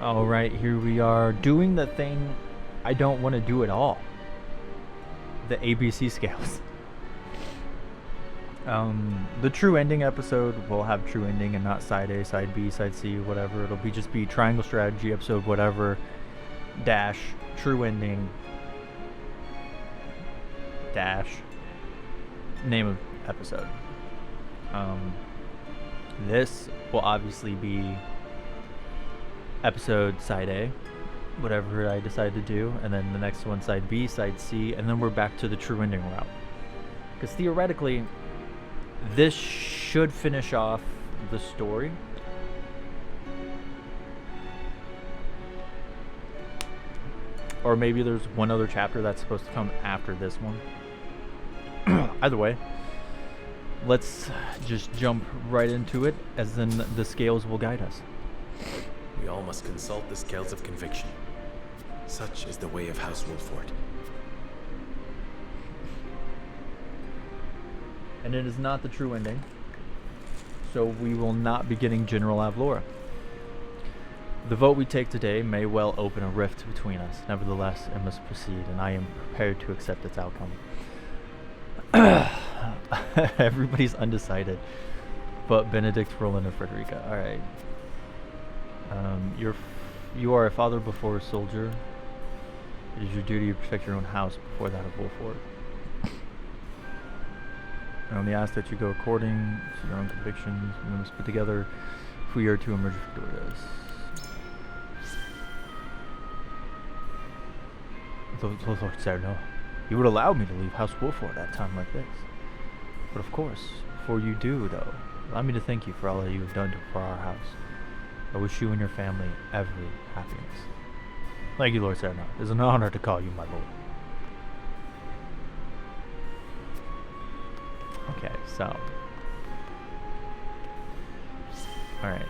Alright, here we are doing the thing I don't want to do at all. The ABC scales. The true ending episode will have true ending and not side A, side B, side C, whatever. It'll just be triangle strategy episode whatever dash true ending dash name of episode. This will obviously be episode side A, whatever I decide to do, and then the next one side B, side C, and then we're back to the true ending route. Because theoretically, this should finish off the story. Or maybe there's one other chapter that's supposed to come after this one. Either way, let's just jump right into it, as then the scales will guide us. We all must consult the scales of conviction. Such is the way of House Wolford. And it is not the true ending, so we will not be getting General Avlora. The vote we take today may well open a rift between us. Nevertheless, it must proceed, and I am prepared to accept its outcome. Everybody's undecided, but Benedict, Roland, and Frederica. All right. You are a father before a soldier. It is your duty to protect your own house before that of Wolford. I only ask that you go according to your own convictions. We must put together if we are to emerge victorious. Lord Cernel, you would allow me to leave House Wolford at a time like this. But of course, before you do, though, allow me to thank you for all that you have done for our house. I wish you and your family every happiness. Thank you, Lord Cernel. It is an honor to call you my lord. Okay, so. Alright.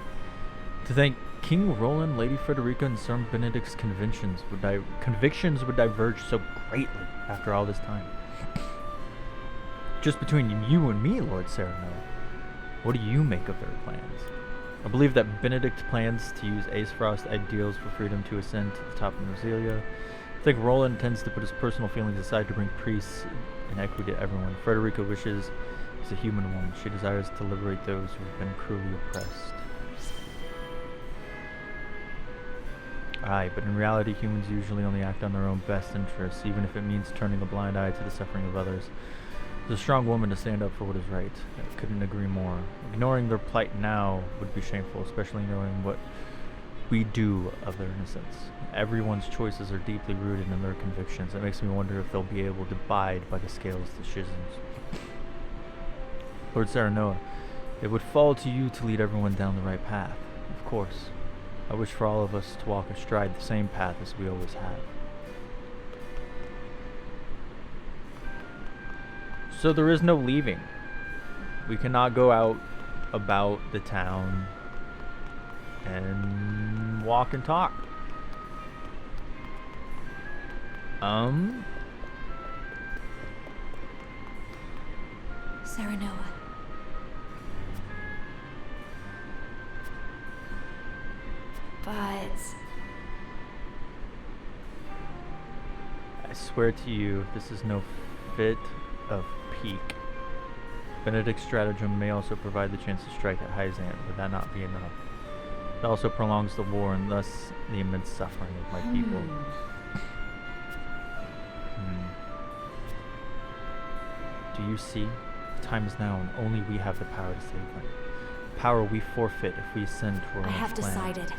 To thank King Roland, Lady Frederica, and Sir Benedict's convictions would diverge so greatly after all this time. Just between you and me, Lord Cernel, what do you make of their plans? I believe that Benedict plans to use Ace Frost ideals for freedom to ascend to the top of Noselia. I think Roland intends to put his personal feelings aside to bring peace and equity to everyone. Frederica wishes is a human woman. She desires to liberate those who have been cruelly oppressed. Aye, but in reality, humans usually only act on their own best interests, even if it means turning a blind eye to the suffering of others. There's a strong woman to stand up for what is right. I couldn't agree more. Ignoring their plight now would be shameful, especially knowing what we do of their innocence. Everyone's choices are deeply rooted in their convictions. It makes me wonder if they'll be able to abide by the scales' decisions. Lord Saranoa, it would fall to you to lead everyone down the right path. Of course. I wish for all of us to walk astride the same path as we always have. So there is no leaving. We cannot go out about the town and walk and talk. Saranoa. But I swear to you, this is no fit of pique. Benedict's stratagem may also provide the chance to strike at Hyzant. Would that not be enough? It also prolongs the war and thus the immense suffering of my people. Do you see? The time is now, and only we have the power to save them. Power we forfeit if we ascend to our own I have plan. decided.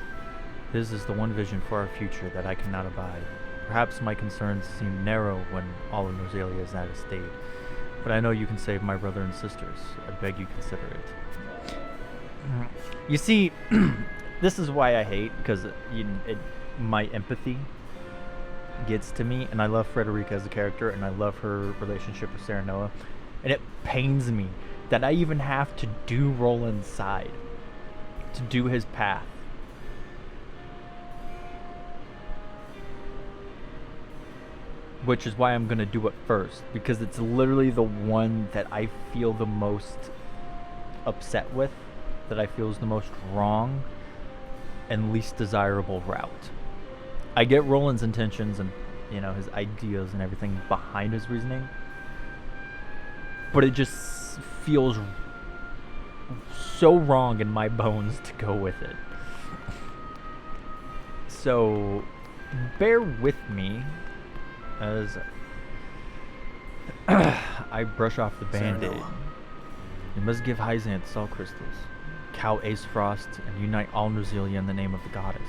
This is the one vision for our future that I cannot abide. Perhaps my concerns seem narrow when all of Noselia is at a state, but I know you can save my brother and sisters. I beg you consider it. You see, this is why I hate, because my empathy gets to me, and I love Frederica as a character, and I love her relationship with Saranoa, and it pains me that I even have to do Roland's side, to do his path. Which is why I'm going to do it first, because it's literally the one that I feel the most upset with, that I feel is the most wrong. and least desirable route. I get Roland's intentions and, you know, his ideas and everything behind his reasoning, but it just feels so wrong in my bones to go with it. So bear with me as I brush off the band-aid. We must give Hyzanth salt crystals, cow Ace Frost, and unite all Nerzelia in the name of the goddess.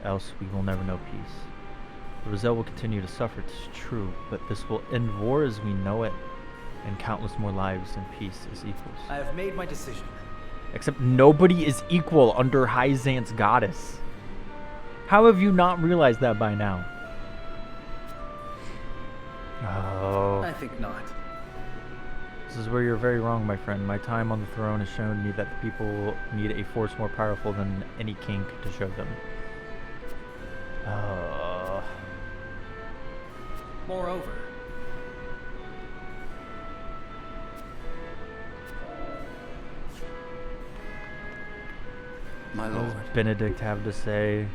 Else we will never know peace. The Roselle will continue to suffer, 'tis true, but this will end war as we know it, and countless more lives and peace as equals. I have made my decision. Except nobody is equal under Hyzanth's goddess. How have you not realized that by now? Oh. I think not. This is where you're very wrong, my friend. My time on the throne has shown me that the people need a force more powerful than any king to show them. Moreover, my What lord. does Benedict have to say?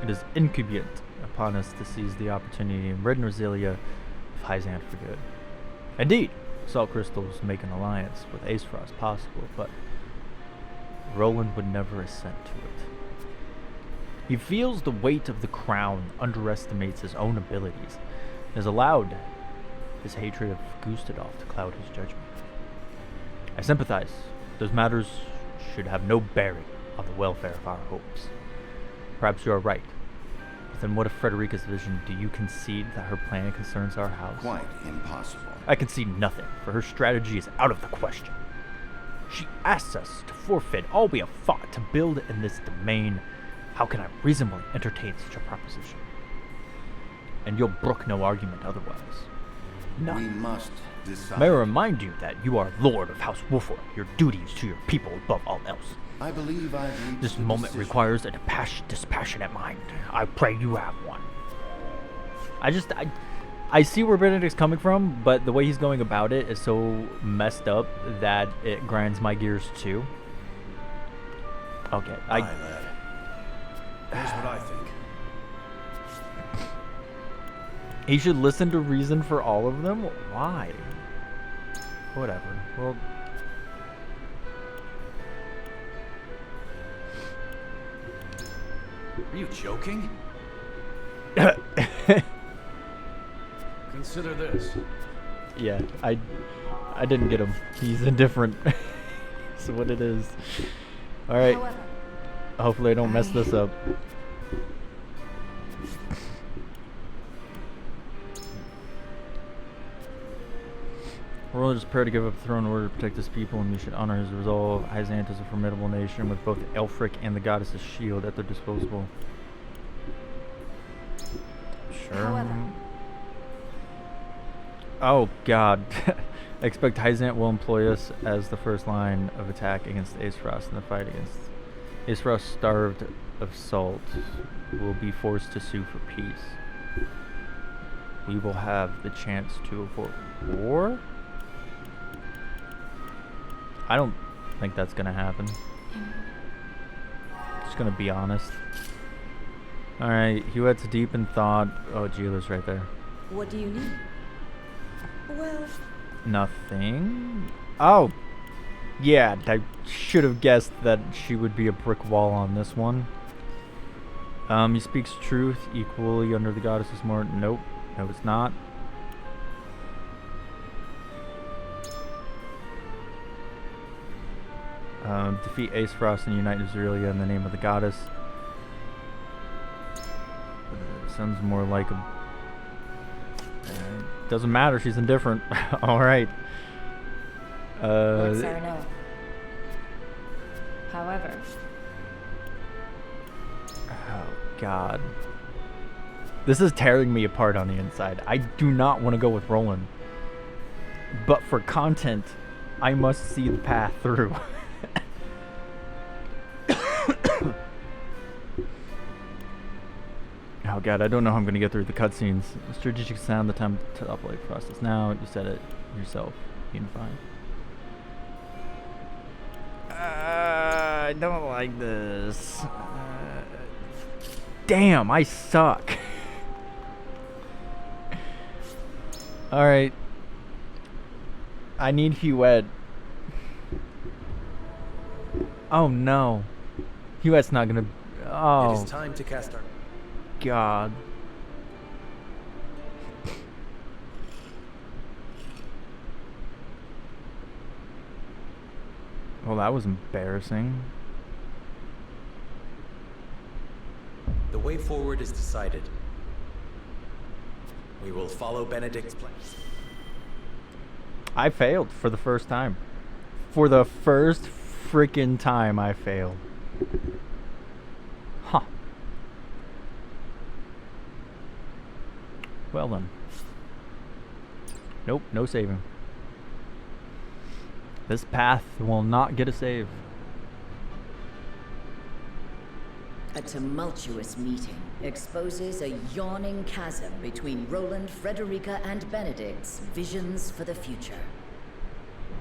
It is incumbent upon us to seize the opportunity and rid Nerzelia of Hyzanth for good. Indeed, salt crystals make an alliance with Ace Frost possible, but Roland would never assent to it. He feels the weight of the crown, underestimates his own abilities, and has allowed his hatred of Gustadolf to cloud his judgment. I sympathize. Those matters should have no bearing on the welfare of our hopes. Perhaps you are right. But then what of Frederica's vision? Do you concede that her plan concerns our house? Quite impossible. I concede nothing, for her strategy is out of the question. She asks us to forfeit all we have fought to build in this domain. How can I reasonably entertain such a proposition? And you'll brook no argument otherwise. We None. must decide. May I remind you that you are Lord of House Wolford. Your duty is to your people above all else. I believe I've reached This a moment decision. requires a dispassionate mind. I pray you have one. I see where Benedict's coming from, but the way he's going about it is so messed up that it grinds my gears too. Okay, Aye, lad. Here's what I think. he should listen to reason for all of them? Why? Whatever. Well, are you joking? Consider this. yeah, I didn't get him. He's indifferent. That's what it is. All right. However, Hopefully I don't mess this up. Roland is prepared to give up the throne in order to protect his people, and you should honor his resolve. Hyzanth is a formidable nation with both Elfric and the goddess's shield at their disposal. Sure. However. Oh god. I expect Hyzanth will employ us as the first line of attack against Ace Frost in the fight against Ace Frost, starved of salt, will be forced to sue for peace. We will have the chance to avoid war? I don't think that's gonna happen. Just gonna be honest. Alright, he went deep in thought. Oh, Gila's right there. what do you need? Well, Nothing. Oh! Yeah, I should have guessed that she would be a brick wall on this one. He speaks truth equally under the goddess's more. Nope. No, it's not. Defeat Ace Frost and unite Nerzelia in the name of the goddess. Sounds more like a... doesn't matter, she's indifferent. Alright. let's say no. However, Oh, God. This is tearing me apart on the inside. I do not want to go with Roland. But for content, I must see the path through. Oh god, I don't know how I'm going to get through the cutscenes. Strategic sound, the time to upload process. Now, you said it yourself. Unify. I don't like this. Damn, I suck. Alright. I need Huette. Oh no. Huette's not gonna... Oh. It is time to cast our... God. Well, that was embarrassing. The way forward is decided. We will follow Benedict's plans. I failed for the first time. For the first freaking time I failed. Huh. Well then. Nope, no saving. This path will not get a save. A tumultuous meeting exposes a yawning chasm between Roland, Frederica, and Benedict's visions for the future.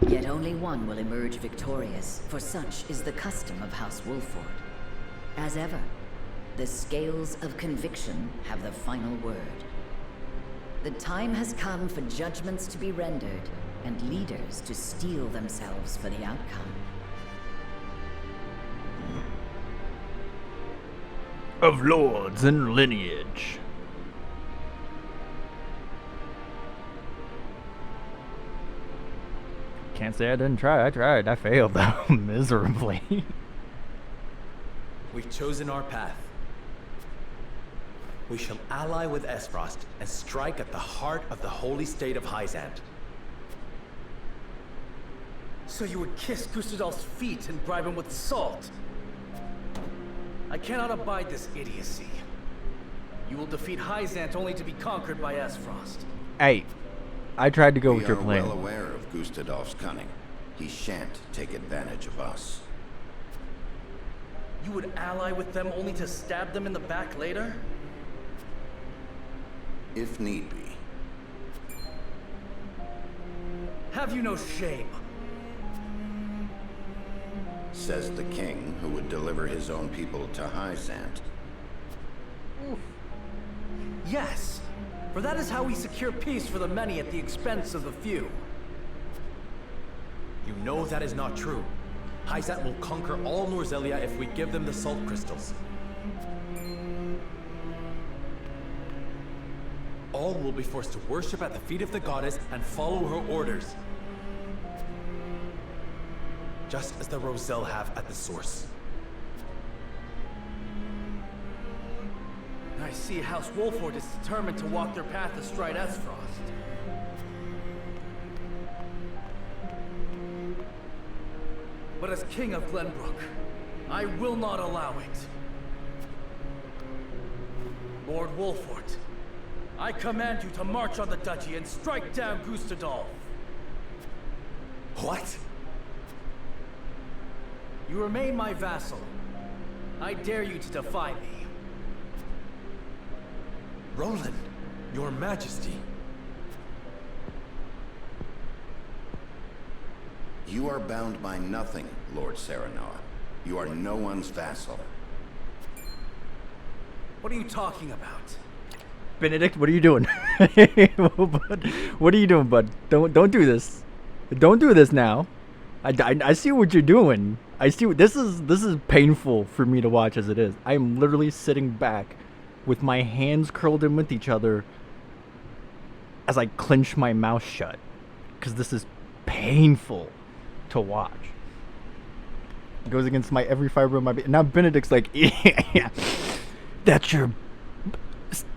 Yet only one will emerge victorious, for such is the custom of House Wolford. As ever, the scales of conviction have the final word. The time has come for judgments to be rendered, and leaders to steel themselves for the outcome. Of lords and lineage. Can't say I didn't try. I tried. I failed though miserably. We've chosen our path. We shall ally with Esfrost and strike at the heart of the holy state of Hyzant. So you would kiss Gustadolf's feet and bribe him with salt? I cannot abide this idiocy. You will defeat Hyzant only to be conquered by Esfrost. Hey, I tried to go We with your are plan. well aware of Gustadolf's cunning. He shan't take advantage of us. You would ally with them only to stab them in the back later? If need be. Have you no shame? Says the king who would deliver his own people to Hyzant. Yes, for that is how we secure peace for the many at the expense of the few. You know that is not true. Hyzant will conquer all Norzelia if we give them the salt crystals. All will be forced to worship at the feet of the goddess and follow her orders. Just as the Roselle have at the source. I see House Wolford is determined to walk their path astride Esfrost. But as King of Glenbrook, I will not allow it. Lord Wolford, I command you to march on the duchy and strike down Gustadolf. What? You remain my vassal. I dare you to defy me. Roland, your majesty. You are bound by nothing, Lord Serenoa. You are no one's vassal. What are you talking about? Benedict, what are you doing? What are you doing, bud? Don't do this. Don't do this now. I see what you're doing. I see this is painful for me to watch as it is. I am literally sitting back with my hands curled in with each other as I clench my mouth shut because this is painful to watch. It goes against my every fiber of my being. Now Benedict's like, yeah, that's your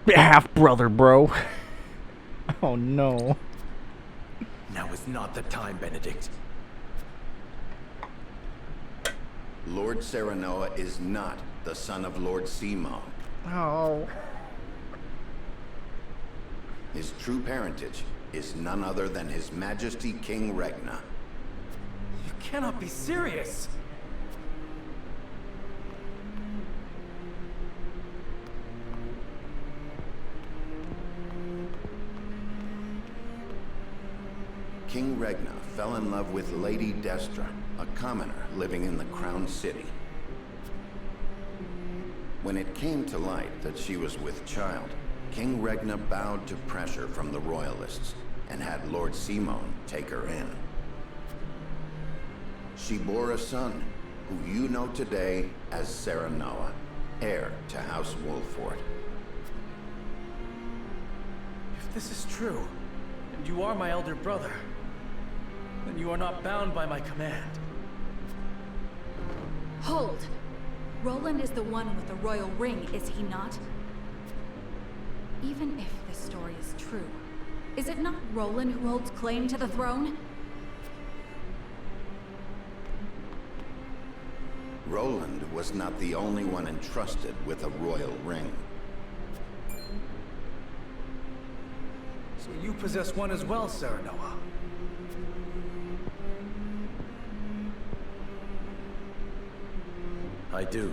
half brother, bro. Oh no. Now is not the time, Benedict. Lord Serenoa is not the son of Lord Simo. Oh. His true parentage is none other than His Majesty King Regna. You cannot be serious. King Regna fell in love with Lady Destra, a commoner living in the Crown City. When it came to light that she was with child, King Regna bowed to pressure from the Royalists and had Lord Simon take her in. She bore a son, who you know today as Serenoa, heir to House Wolford. If this is true, and you are my elder brother, then you are not bound by my command. Hold! Roland is the one with the royal ring, is he not? Even if this story is true, is it not Roland who holds claim to the throne? Roland was not the only one entrusted with a royal ring. So you possess one as well, Serenoa. I do.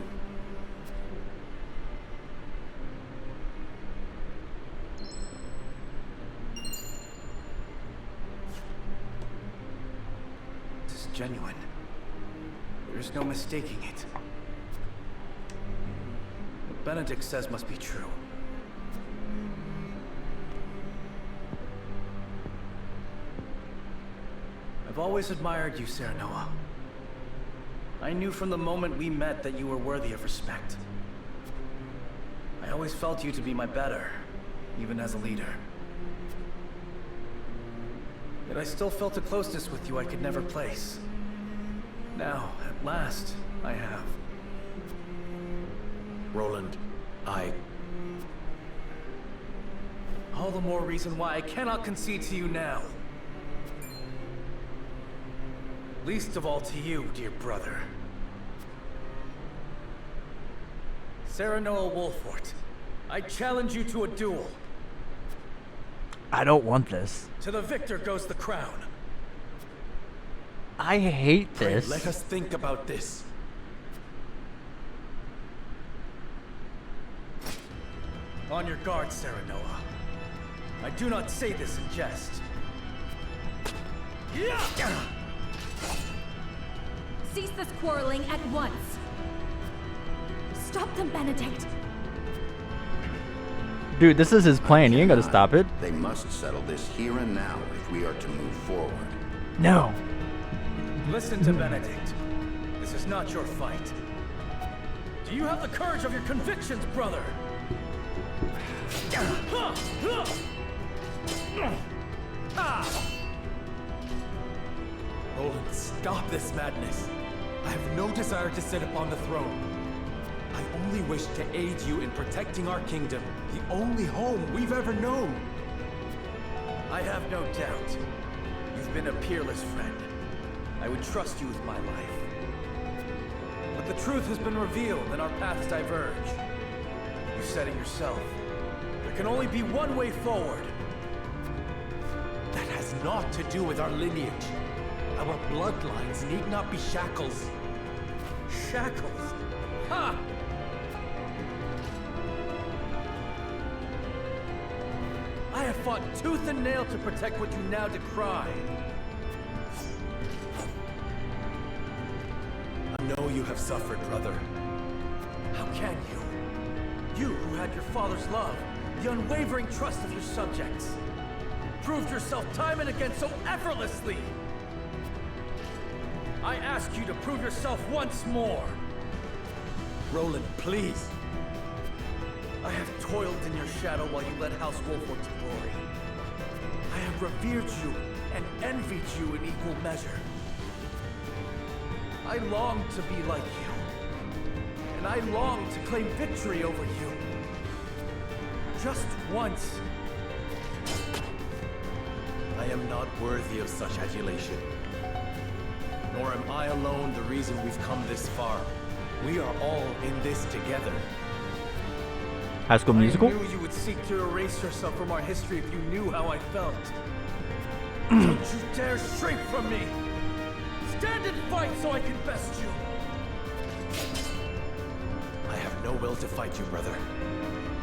This is genuine. There's no mistaking it. What Benedict says must be true. I've always admired you, Serenoa. I knew from the moment we met that you were worthy of respect. I always felt you to be my better, even as a leader. Yet I still felt a closeness with you I could never place. Now, at last, I have. Roland, All the more reason why I cannot concede to you now. Least of all to you, dear brother. Serenoa Wolfort, I challenge you to a duel. I don't want this. To the victor goes the crown. I hate this. let us think about this. On your guard, Serenoa. I do not say this in jest. Cease this quarreling at once! Stop them, Benedict! Dude, this is his plan. You ain't gotta stop it. They must settle this here and now if we are to move forward. No. Listen to Benedict. This is not your fight. Do you have the courage of your convictions, brother? Roland, stop this madness. I have no desire to sit upon the throne. I only wish to aid you in protecting our kingdom, the only home we've ever known. I have no doubt. You've been a peerless friend. I would trust you with my life. But the truth has been revealed and our paths diverge. You said it yourself. There can only be one way forward. That has naught to do with our lineage. Our bloodlines need not be shackles. Shackles? Ha! I have fought tooth and nail to protect what you now decry. I know you have suffered, brother. How can you? You who had your father's love, the unwavering trust of your subjects, proved yourself time and again so effortlessly. I ask you to prove yourself once more. Roland, please. I have toiled in your shadow while you led House Wolfort to glory. I have revered you and envied you in equal measure. I long to be like you, and I long to claim victory over you. Just once. I am not worthy of such adulation. Nor am I alone the reason we've come this far. We are all in this together. High School Musical? I knew you would seek to erase yourself from our history if you knew how I felt. Don't you dare shrink from me! Stand and fight so I can best you! I have no will to fight you, brother.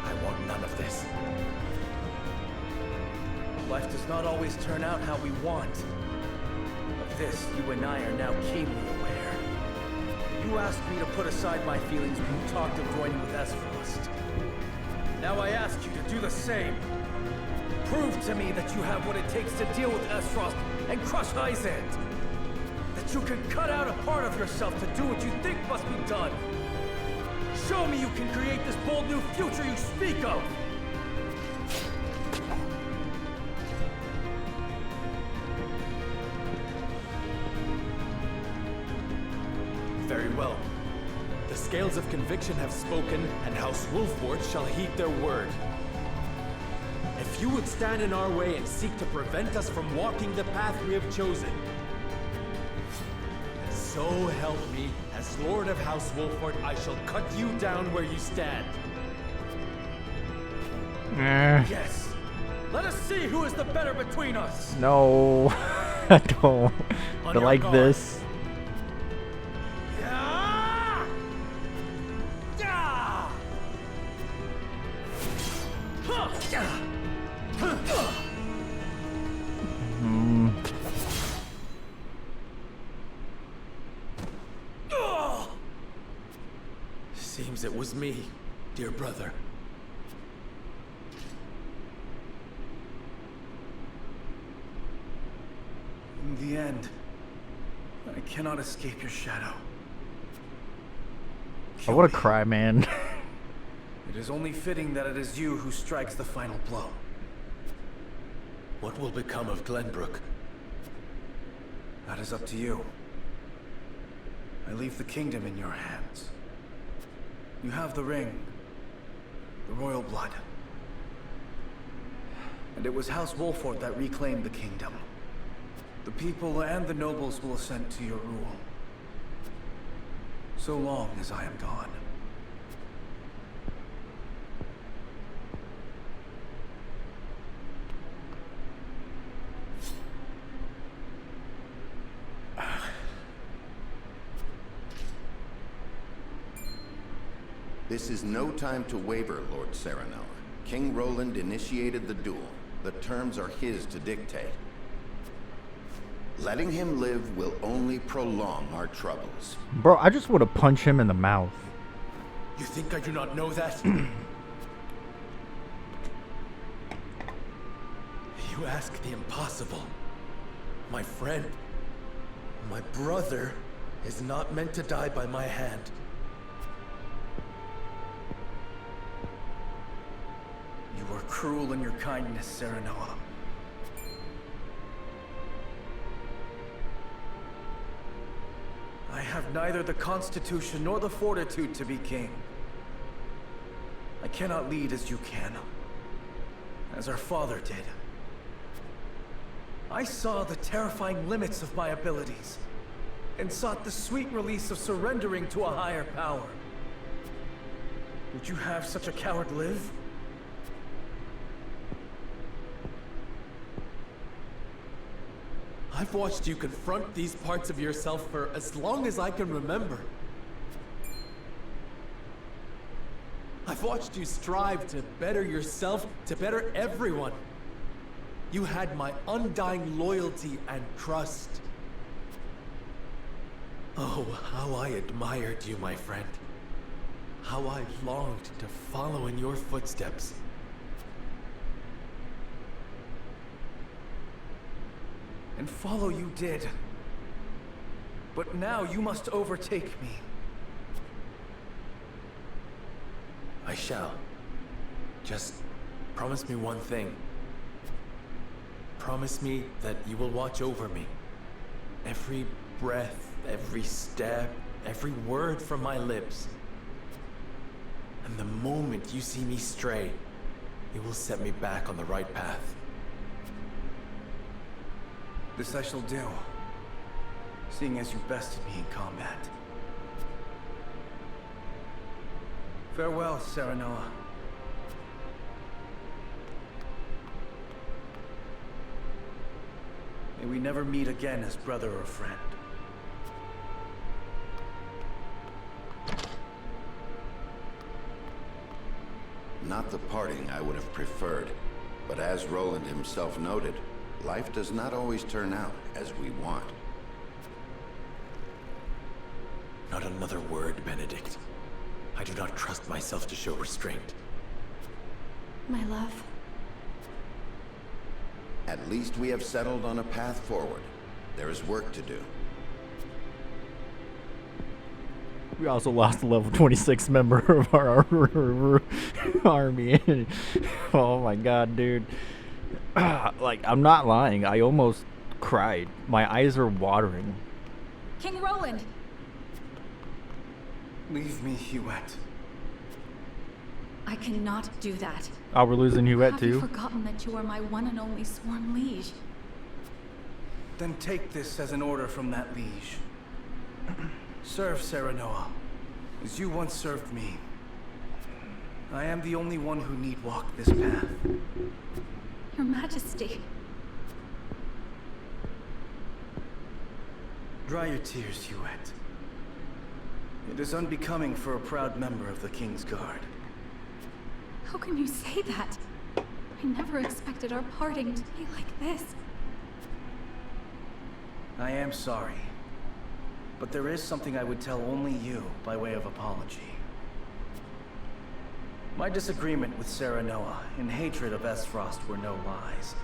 I want none of this. Life does not always turn out how we want. Of this, you and I are now keenly aware. You You asked me to put aside my feelings when you talked of joining with Esfrost. Now I ask you to do the same. Prove to me that you have what it takes to deal with Esfrost and crush Hyzant. That you can cut out a part of yourself to do what you think must be done. Show me you can create this bold new future you speak of! Very well. The scales of conviction have spoken, and House Wolford shall heed their word. If you would stand in our way and seek to prevent us from walking the path we have chosen, so help me, as Lord of House Wolford, I shall cut you down where you stand. Yes! Let us see who is the better between us! No, I don't. On I your like guard. this. Yeah! Yeah! Huh! Seems it was me, dear brother. In the end, I cannot escape your shadow. I want to cry, man. It is only fitting that it is you who strikes the final blow. What will become of Glenbrook? That is up to you. I leave the kingdom in your hands. You have the ring, the royal blood. And it was House Wolford that reclaimed the kingdom. The people and the nobles will assent to your rule. So long as I am gone. This is no time to waver, Lord Serenoa. King Roland initiated the duel. The terms are his to dictate. Letting him live will only prolong our troubles. Bro, I just want to punch him in the mouth. You think I do not know that? You ask the impossible. My friend, my brother, is not meant to die by my hand. You are cruel in your kindness, Serenoa. I have neither the constitution nor the fortitude to be king. I cannot lead as you can, as our father did. I saw the terrifying limits of my abilities, and sought the sweet release of surrendering to a higher power. Would you have such a coward live? I've watched you confront these parts of yourself for as long as I can remember. I've watched you strive to better yourself, to better everyone. You had my undying loyalty and trust. Oh, how I admired you, my friend. How I longed to follow in your footsteps. And follow you did. But now you must overtake me. I shall. Just promise me one thing. Promise me that you will watch over me. Every breath, every step, every word from my lips. And the moment you see me stray, you will set me back on the right path. This I shall do, seeing as you bested me in combat. Farewell, Serenoa. May we never meet again as brother or friend. Not the parting I would have preferred, but as Roland himself noted, life does not always turn out as we want. Not another word, Benedict. I do not trust myself to show restraint. My love. At least we have settled on a path forward. There is work to do. We also lost a level 26 member of our army. Oh my god, dude. Like, I'm not lying. I almost cried. My eyes are watering. King Roland! Leave me, Huette. I cannot do that. Oh, we're losing Huette Have you too? forgotten that you are my one and only sworn liege? Then take this as an order from that liege. Serve Serenoa, as you once served me. I am the only one who need walk this path. Your Majesty. Dry your tears, Huette. It is unbecoming for a proud member of the King's Guard. How can you say that? I never expected our parting to be like this. I am sorry. But there is something I would tell only you by way of apology. My disagreement with Serenoa and hatred of Esfrost were no lies.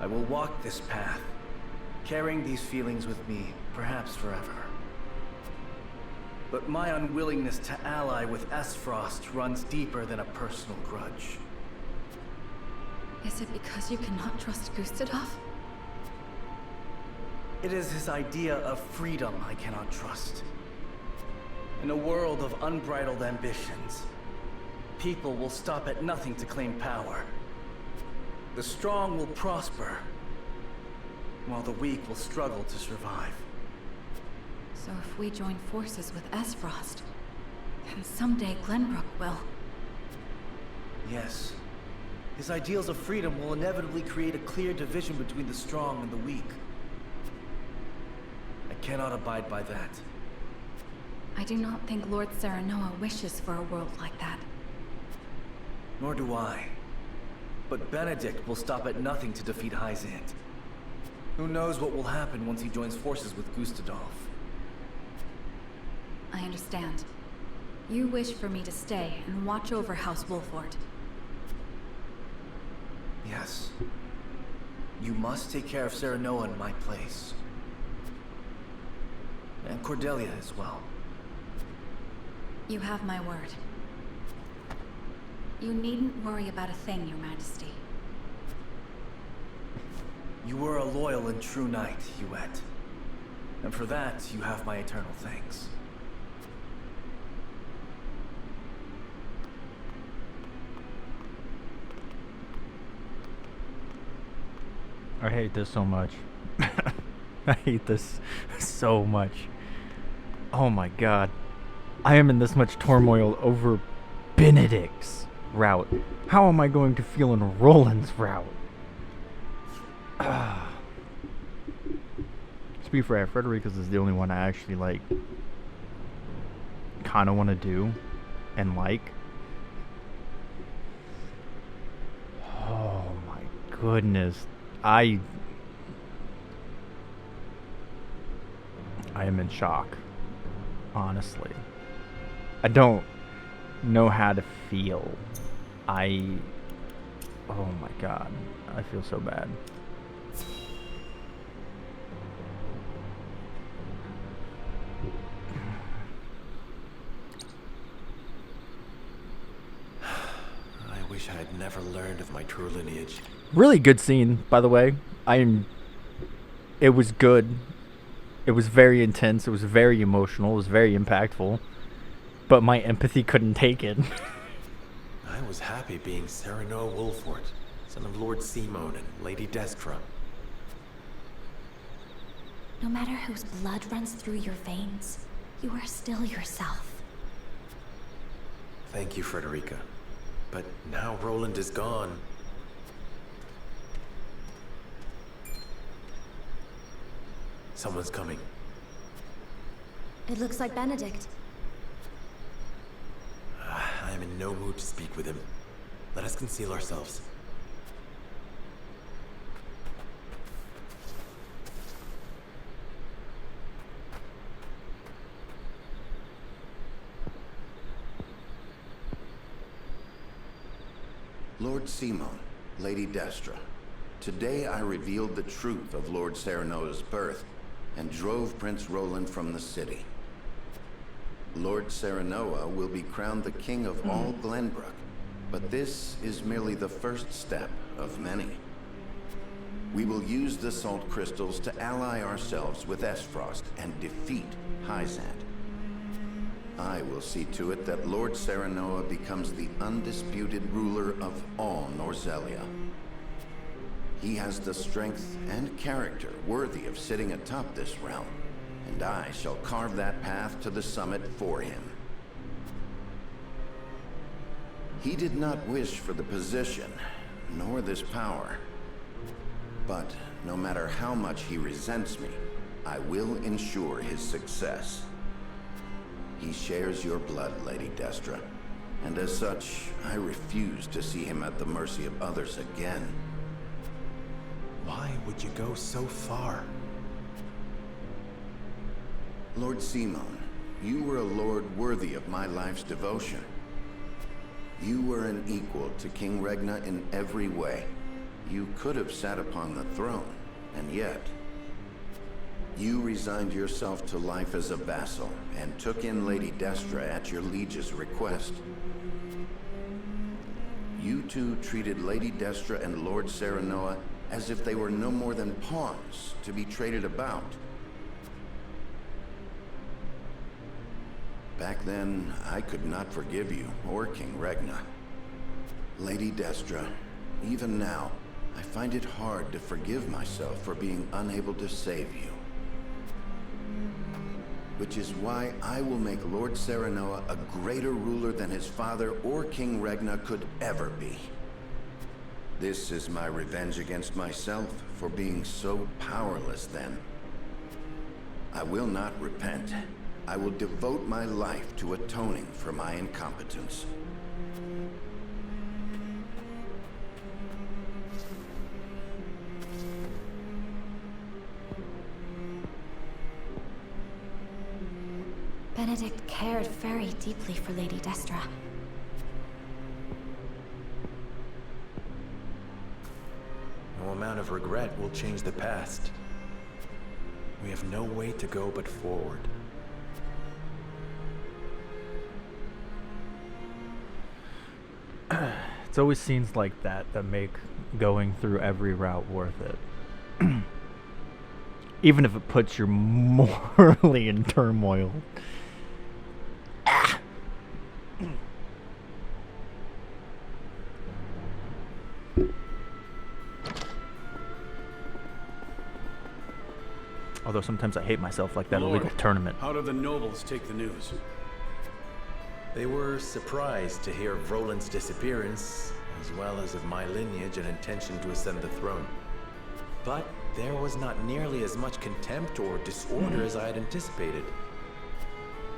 I will walk this path, carrying these feelings with me, perhaps forever. But my unwillingness to ally with Esfrost runs deeper than a personal grudge. Is it because you cannot trust Gustadov? It is his idea of freedom I cannot trust. In a world of unbridled ambitions, people will stop at nothing to claim power. The strong will prosper, while the weak will struggle to survive. So if we join forces with Esfrost, then someday Glenbrook will. Yes. His ideals of freedom will inevitably create a clear division between the strong and the weak. I cannot abide by that. I do not think Lord Serenoa wishes for a world like that. Nor do I. But Benedict will stop at nothing to defeat Hyzant. Who knows what will happen once he joins forces with Gustadov? I understand. You wish for me to stay and watch over House Wolford. Yes. You must take care of Serenoa in my place. And Cordelia as well. You have my word. You needn't worry about a thing, Your Majesty. You were a loyal and true knight, Huette. And for that, you have my eternal thanks. I hate this so much. I hate this so much. Oh my god. I am in this much turmoil over Benedict's route. How am I going to feel in Roland's route? To be fair, Frederica's is the only one I actually, like, kind of want to do and like. Oh my goodness. I am in shock, honestly. I don't know how to feel. Oh my god, I feel so bad. I wish I had never learned of my true lineage. Really good scene, by the way. It was good. It was very intense. It was very emotional. It was very impactful. But my empathy couldn't take it. I was happy being Serenoa Wolford, son of Lord Simon and Lady Destra. No matter whose blood runs through your veins, you are still yourself. Thank you, Frederica. But now Roland is gone. Someone's coming. It looks like Benedict. I am in no mood to speak with him. Let us conceal ourselves. Lord Simon, Lady Destra, today I revealed the truth of Lord Serenoa's birth and drove Prince Roland from the city. Lord Serenoa will be crowned the king of all Glenbrook, but this is merely the first step of many. We will use the salt crystals to ally ourselves with Esfrost and defeat Hyzant. I will see to it that Lord Serenoa becomes the undisputed ruler of all Norzelia. He has the strength and character worthy of sitting atop this realm, and I shall carve that path to the summit for him. He did not wish for the position, nor this power. But no matter how much he resents me, I will ensure his success. He shares your blood, Lady Destra, and as such, I refuse to see him at the mercy of others again. Why would you go so far? Lord Simon, you were a lord worthy of my life's devotion. You were an equal to King Regna in every way. You could have sat upon the throne, and yet... you resigned yourself to life as a vassal, and took in Lady Destra at your liege's request. You two treated Lady Destra and Lord Serenoa as if they were no more than pawns to be traded about. Back then, I could not forgive you, or King Regna. Lady Destra, even now, I find it hard to forgive myself for being unable to save you. Which is why I will make Lord Serenoa a greater ruler than his father or King Regna could ever be. This is my revenge against myself for being so powerless then. I will not repent. I will devote my life to atoning for my incompetence. Benedict cared very deeply for Lady Destra. No amount of regret will change the past. We have no way to go but forward. It's always scenes like that that make going through every route worth it. Even if it puts you morally in turmoil. Although sometimes I hate myself like that illegal tournament. How did the nobles take the news? They were surprised to hear of Roland's disappearance, as well as of my lineage and intention to ascend the throne. But there was not nearly as much contempt or disorder as I had anticipated.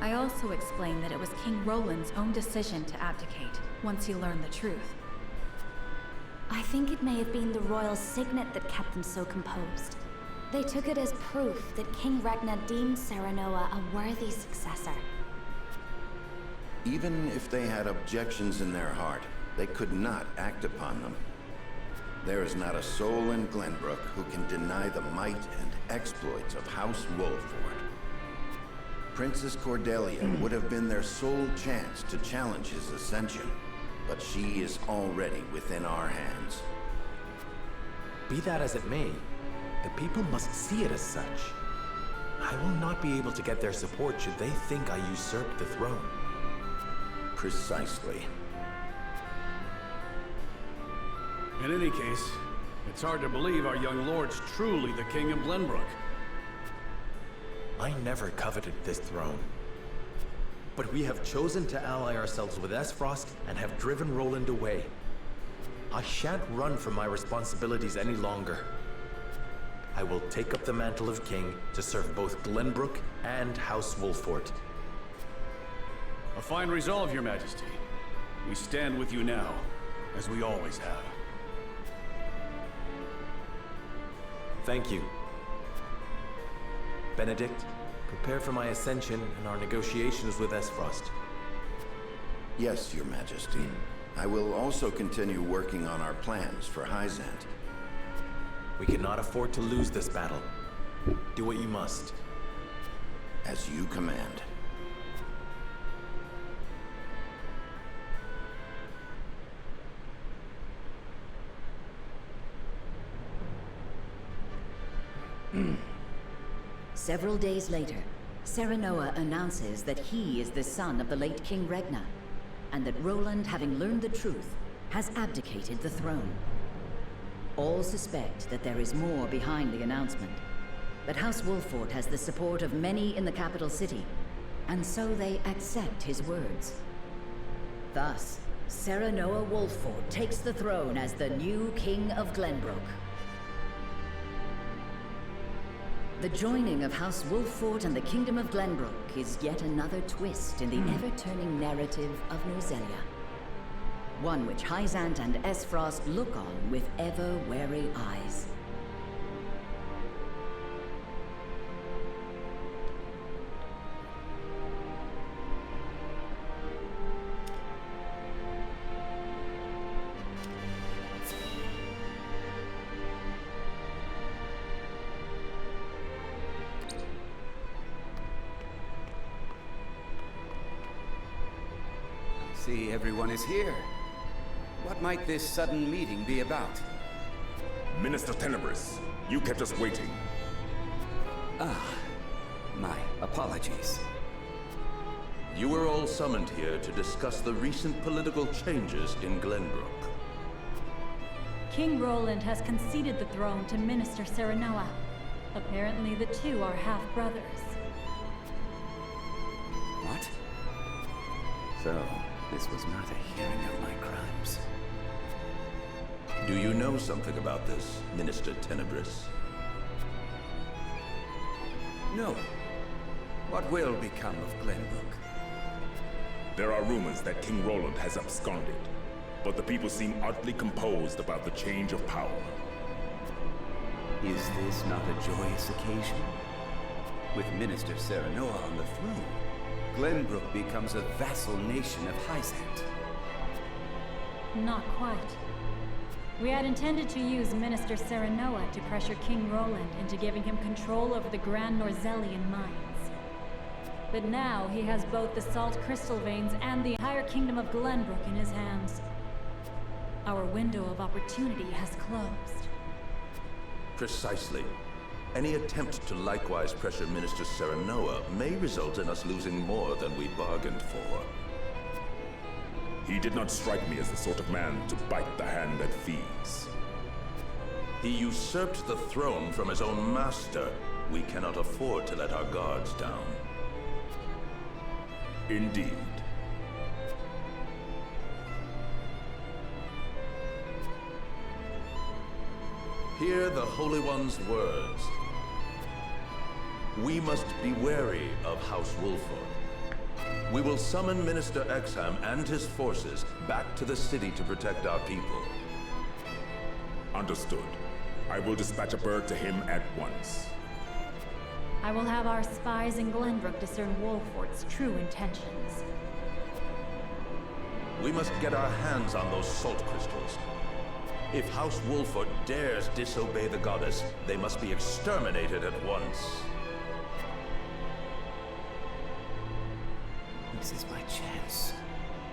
I also explained that it was King Roland's own decision to abdicate once he learned the truth. I think it may have been the royal signet that kept them so composed. They took it as proof that King Regna deemed Serenoa a worthy successor. Even if they had objections in their heart, they could not act upon them. There is not a soul in Glenbrook who can deny the might and exploits of House Wolford. Princess Cordelia would have been their sole chance to challenge his ascension, but she is already within our hands. Be that as it may, the people must see it as such. I will not be able to get their support should they think I usurped the throne. Precisely. In any case, it's hard to believe our young lord's truly the king of Glenbrook. I never coveted this throne. But we have chosen to ally ourselves with Esfrost and have driven Roland away. I shan't run from my responsibilities any longer. I will take up the mantle of king to serve both Glenbrook and House Wolford. A fine resolve, Your Majesty. We stand with you now, as we always have. Thank you. Benedict, prepare for my ascension and our negotiations with Esfrost. Yes, Your Majesty. I will also continue working on our plans for Hyzant. We cannot afford to lose this battle. Do what you must. As you command. Several days later, Serenoa announces that he is the son of the late King Regna, and that Roland, having learned the truth, has abdicated the throne. All suspect that there is more behind the announcement, but House Wolffort has the support of many in the capital city, and so they accept his words. Thus, Serenoa Wolffort takes the throne as the new King of Glenbrook. The joining of House Wolffort and the Kingdom of Glenbrook is yet another twist in the ever-turning narrative of Noselia. One which Hyzant and Esfrost look on with ever-wary eyes. See, everyone is here. What might this sudden meeting be about? Minister Tenebris, you kept us waiting. My apologies. You were all summoned here to discuss the recent political changes in Glenbrook. King Roland has conceded the throne to Minister Serenoa. Apparently the two are half-brothers. What? So, this was not a hearing of my crimes. Do you know something about this, Minister Tenebris? No. What will become of Glenbrook? There are rumors that King Roland has absconded, but the people seem oddly composed about the change of power. Is this not a joyous occasion? With Minister Serenoa on the throne, Glenbrook becomes a vassal nation of Hyzant. Not quite. We had intended to use Minister Serenoa to pressure King Roland into giving him control over the Grand Norzelian mines. But now he has both the salt crystal veins and the entire kingdom of Glenbrook in his hands. Our window of opportunity has closed. Precisely. Any attempt to likewise pressure Minister Serenoa may result in us losing more than we bargained for. He did not strike me as the sort of man to bite the hand that feeds. He usurped the throne from his own master. We cannot afford to let our guards down. Indeed. Hear the Holy One's words. We must be wary of House Wolffort. We will summon Minister Exham and his forces back to the city to protect our people. Understood. I will dispatch a bird to him at once. I will have our spies in Glenbrook discern Wolffort's true intentions. We must get our hands on those salt crystals. If House Wolffort dares disobey the goddess, they must be exterminated at once. This is my chance.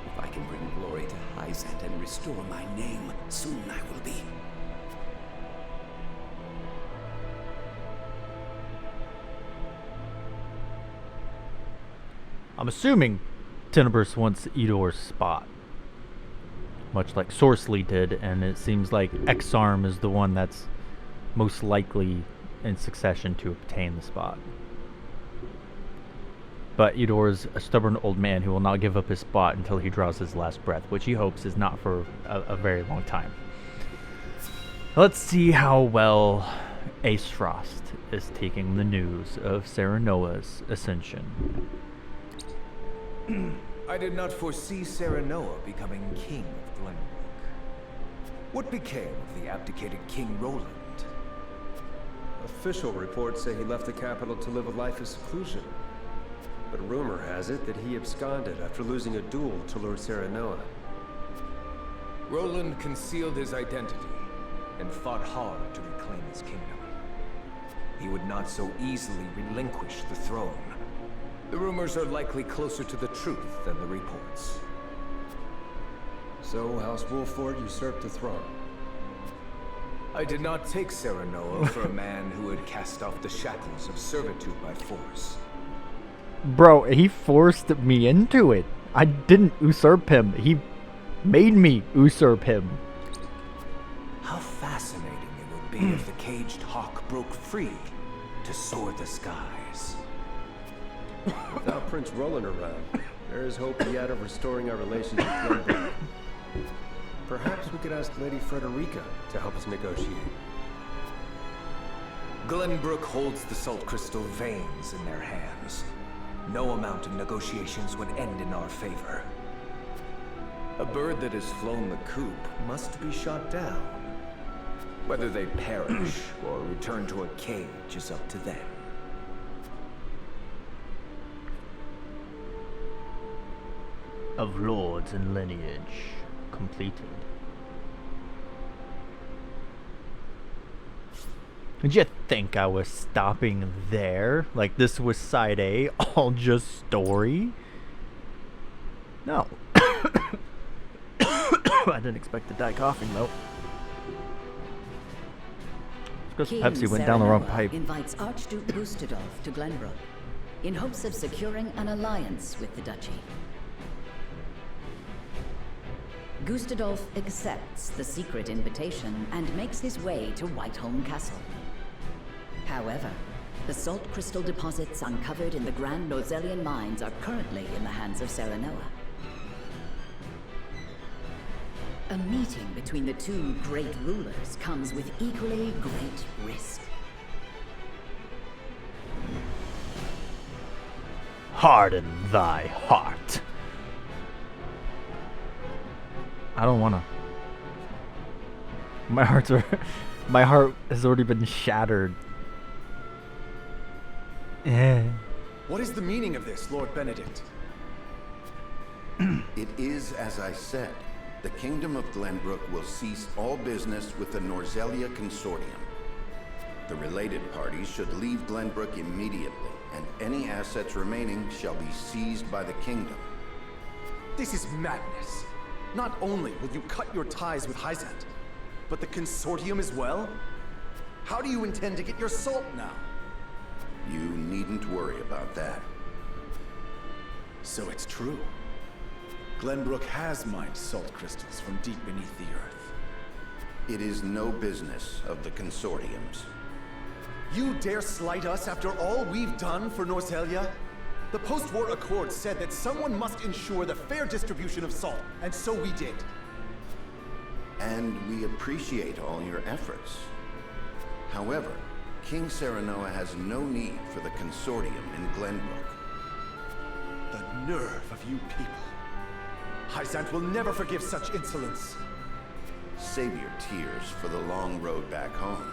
If I can bring glory to Hyzant and restore my name, soon I will be. I'm assuming Tenebris wants Eudor's spot, much like Sorceley did, and it seems like Exarm is the one that's most likely in succession to obtain the spot. But Eudor is a stubborn old man who will not give up his spot until he draws his last breath, which he hopes is not for a very long time. Let's see how well Aesfrost is taking the news of Serenoa's ascension. I did not foresee Serenoa becoming king of Glenbrook. What became of the abdicated King Roland? Official reports say he left the capital to live a life of seclusion. But rumor has it that he absconded after losing a duel to Lord Serenoa. Roland concealed his identity and fought hard to reclaim his kingdom. He would not so easily relinquish the throne. The rumors are likely closer to the truth than the reports. So House Wolford usurped the throne. I did not take Serenoa for a man who had cast off the shackles of servitude by force. Bro, he forced me into it. I didn't usurp him. He made me usurp him. How fascinating it would be if the caged hawk broke free to soar the skies. Without Prince Roland around, there is hope yet of restoring our relations with Glenbrook. Perhaps we could ask Lady Frederica to help us negotiate. Glenbrook holds the salt crystal veins in their hands. No amount of negotiations would end in our favor. A bird that has flown the coop must be shot down. Whether they perish or return to a cage is up to them. Of lords and lineage completed. Did you think I was stopping there? Like this was side A, all just story? No. I didn't expect to die coughing though. It's because Pepsi went down the wrong pipe. Invites Archduke Gustadolf to Glenbrook in hopes of securing an alliance with the duchy. Gustadolf accepts the secret invitation and makes his way to Whiteholm Castle. However, the salt crystal deposits uncovered in the Grand Norzelian mines are currently in the hands of Serenoa. A meeting between the two great rulers comes with equally great risk. Harden thy heart. I don't wanna. My heart has already been shattered. What is the meaning of this, Lord Benedict? It is as I said. The Kingdom of Glenbrook will cease all business with the Norzelia Consortium. The related parties should leave Glenbrook immediately, and any assets remaining shall be seized by the Kingdom. This is madness. Not only will you cut your ties with Hyzant, but the Consortium as well? How do you intend to get your salt now? You needn't worry about that. So it's true. Glenbrook has mined salt crystals from deep beneath the earth. It is no business of the Consortium's. You dare slight us after all we've done for Norzelia? The post-war accord said that someone must ensure the fair distribution of salt, and so we did. And we appreciate all your efforts. However, King Serenoa has no need for the Consortium in Glenbrook. The nerve of you people. Hyzant will never forgive such insolence. Save your tears for the long road back home.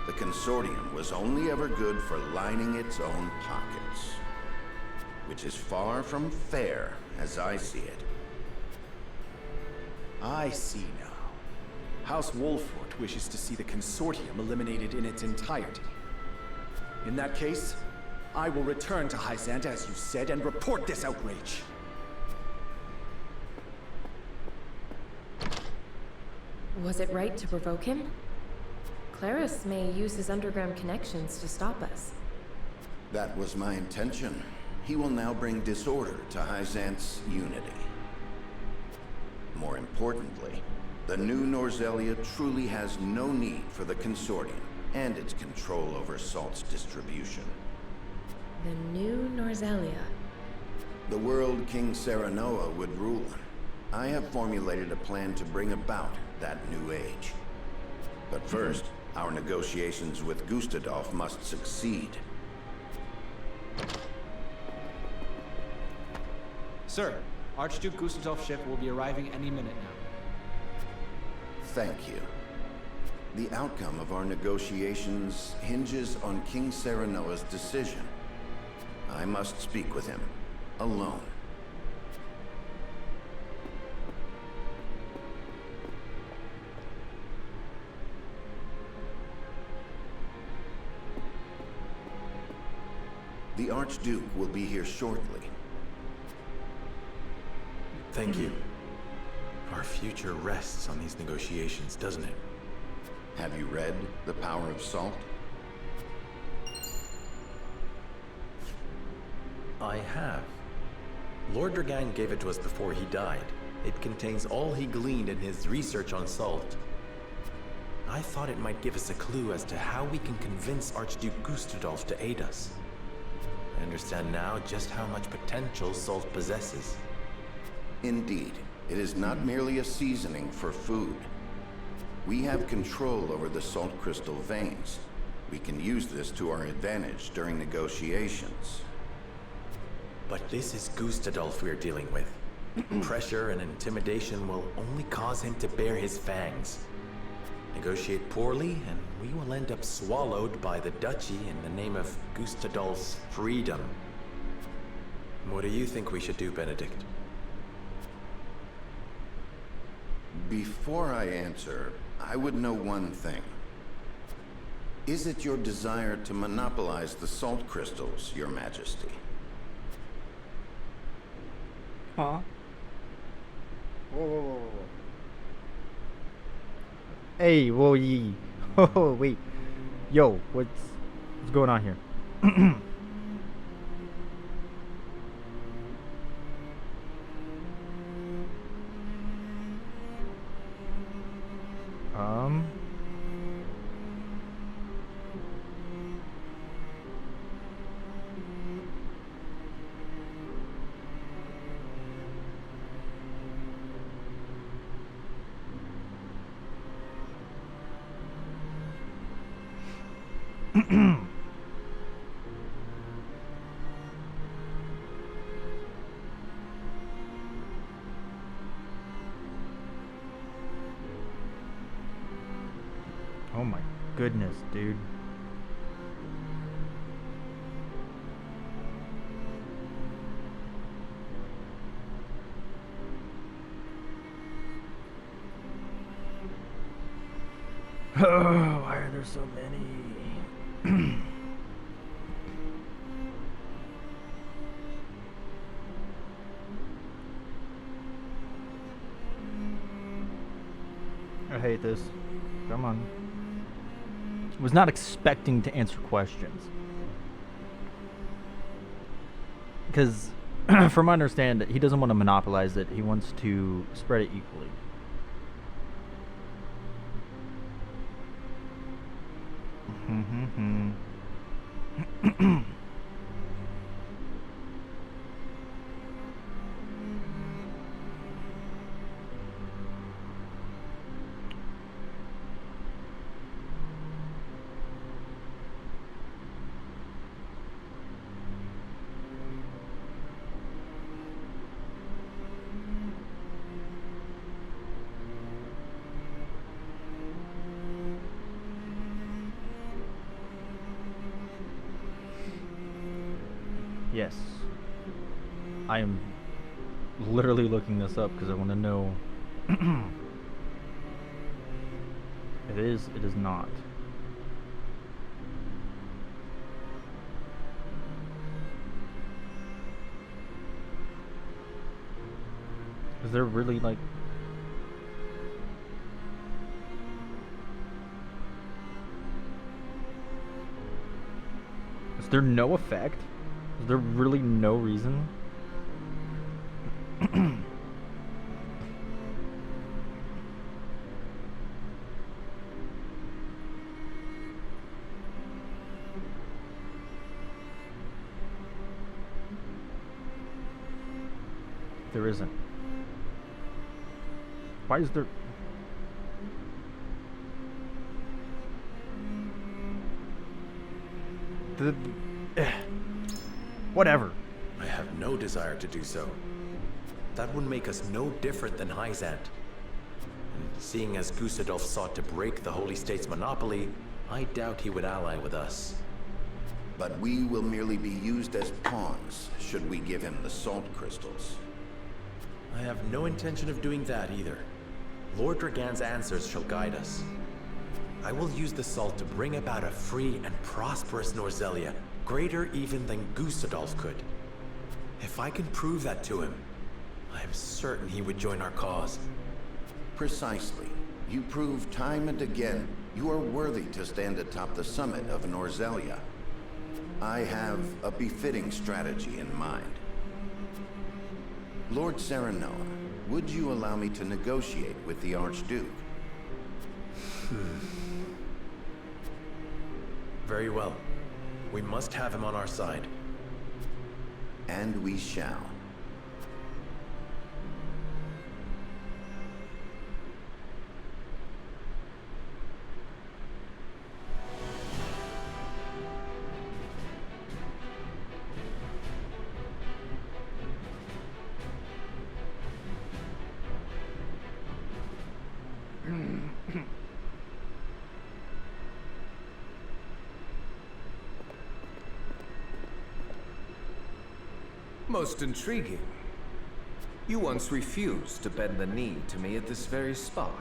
The Consortium was only ever good for lining its own pockets. Which is far from fair, as I see it. I see now. House Wolford wishes to see the Consortium eliminated in its entirety. In that case, I will return to Hyzant as you said and report this outrage. Was it right to provoke him? Clarus may use his underground connections to stop us. That was my intention. He will now bring disorder to Hyzant's unity. More importantly, the new Norzelia truly has no need for the Consortium and its control over salt's distribution. The new Norzelia. The world King Serenoa would rule. I have formulated a plan to bring about that new age. But first, our negotiations with Gustadolf must succeed. Sir, Archduke Gustadolf's ship will be arriving any minute now. Thank you. The outcome of our negotiations hinges on King Serenoa's decision. I must speak with him, alone. The Archduke will be here shortly. Thank you. Our future rests on these negotiations, doesn't it? Have you read The Power of Salt? I have. Lord Dragan gave it to us before he died. It contains all he gleaned in his research on salt. I thought it might give us a clue as to how we can convince Archduke Gustadolf to aid us. I understand now just how much potential salt possesses. Indeed, it is not merely a seasoning for food. We have control over the salt crystal veins. We can use this to our advantage during negotiations. But this is Gustadolf we're dealing with. Pressure and intimidation will only cause him to bare his fangs. Negotiate poorly, and we will end up swallowed by the duchy in the name of Gustadolf's freedom. What do you think we should do, Benedict? Before I answer, I would know one thing. Is it your desire to monopolize the salt crystals, Your Majesty? Huh? Whoa. Hey, whoa, yee. Oh, wait. Yo, what's going on here? Oh my goodness, dude. Oh, why are there so many? I hate this. Come on. Was not expecting to answer questions. Because, from my understanding, he doesn't want to monopolize it. He wants to spread it equally. Yes. I am literally looking this up because I want to know. It is not. Is there really like... Is there no effect? Is there really no reason? There isn't. Why is there... Whatever. I have no desire to do so. That would make us no different than Hyzant. And seeing as Gustadolf sought to break the Holy State's monopoly, I doubt he would ally with us. But we will merely be used as pawns, should we give him the salt crystals. I have no intention of doing that either. Lord Dragan's answers shall guide us. I will use the salt to bring about a free and prosperous Norzelia, greater even than Gustadolf could. If I can prove that to him, I am certain he would join our cause. Precisely. You prove time and again you are worthy to stand atop the summit of Norzelia. I have a befitting strategy in mind. Lord Serenoa, would you allow me to negotiate with the Archduke? Very well. We must have him on our side. And we shall. Most intriguing. You once refused to bend the knee to me at this very spot,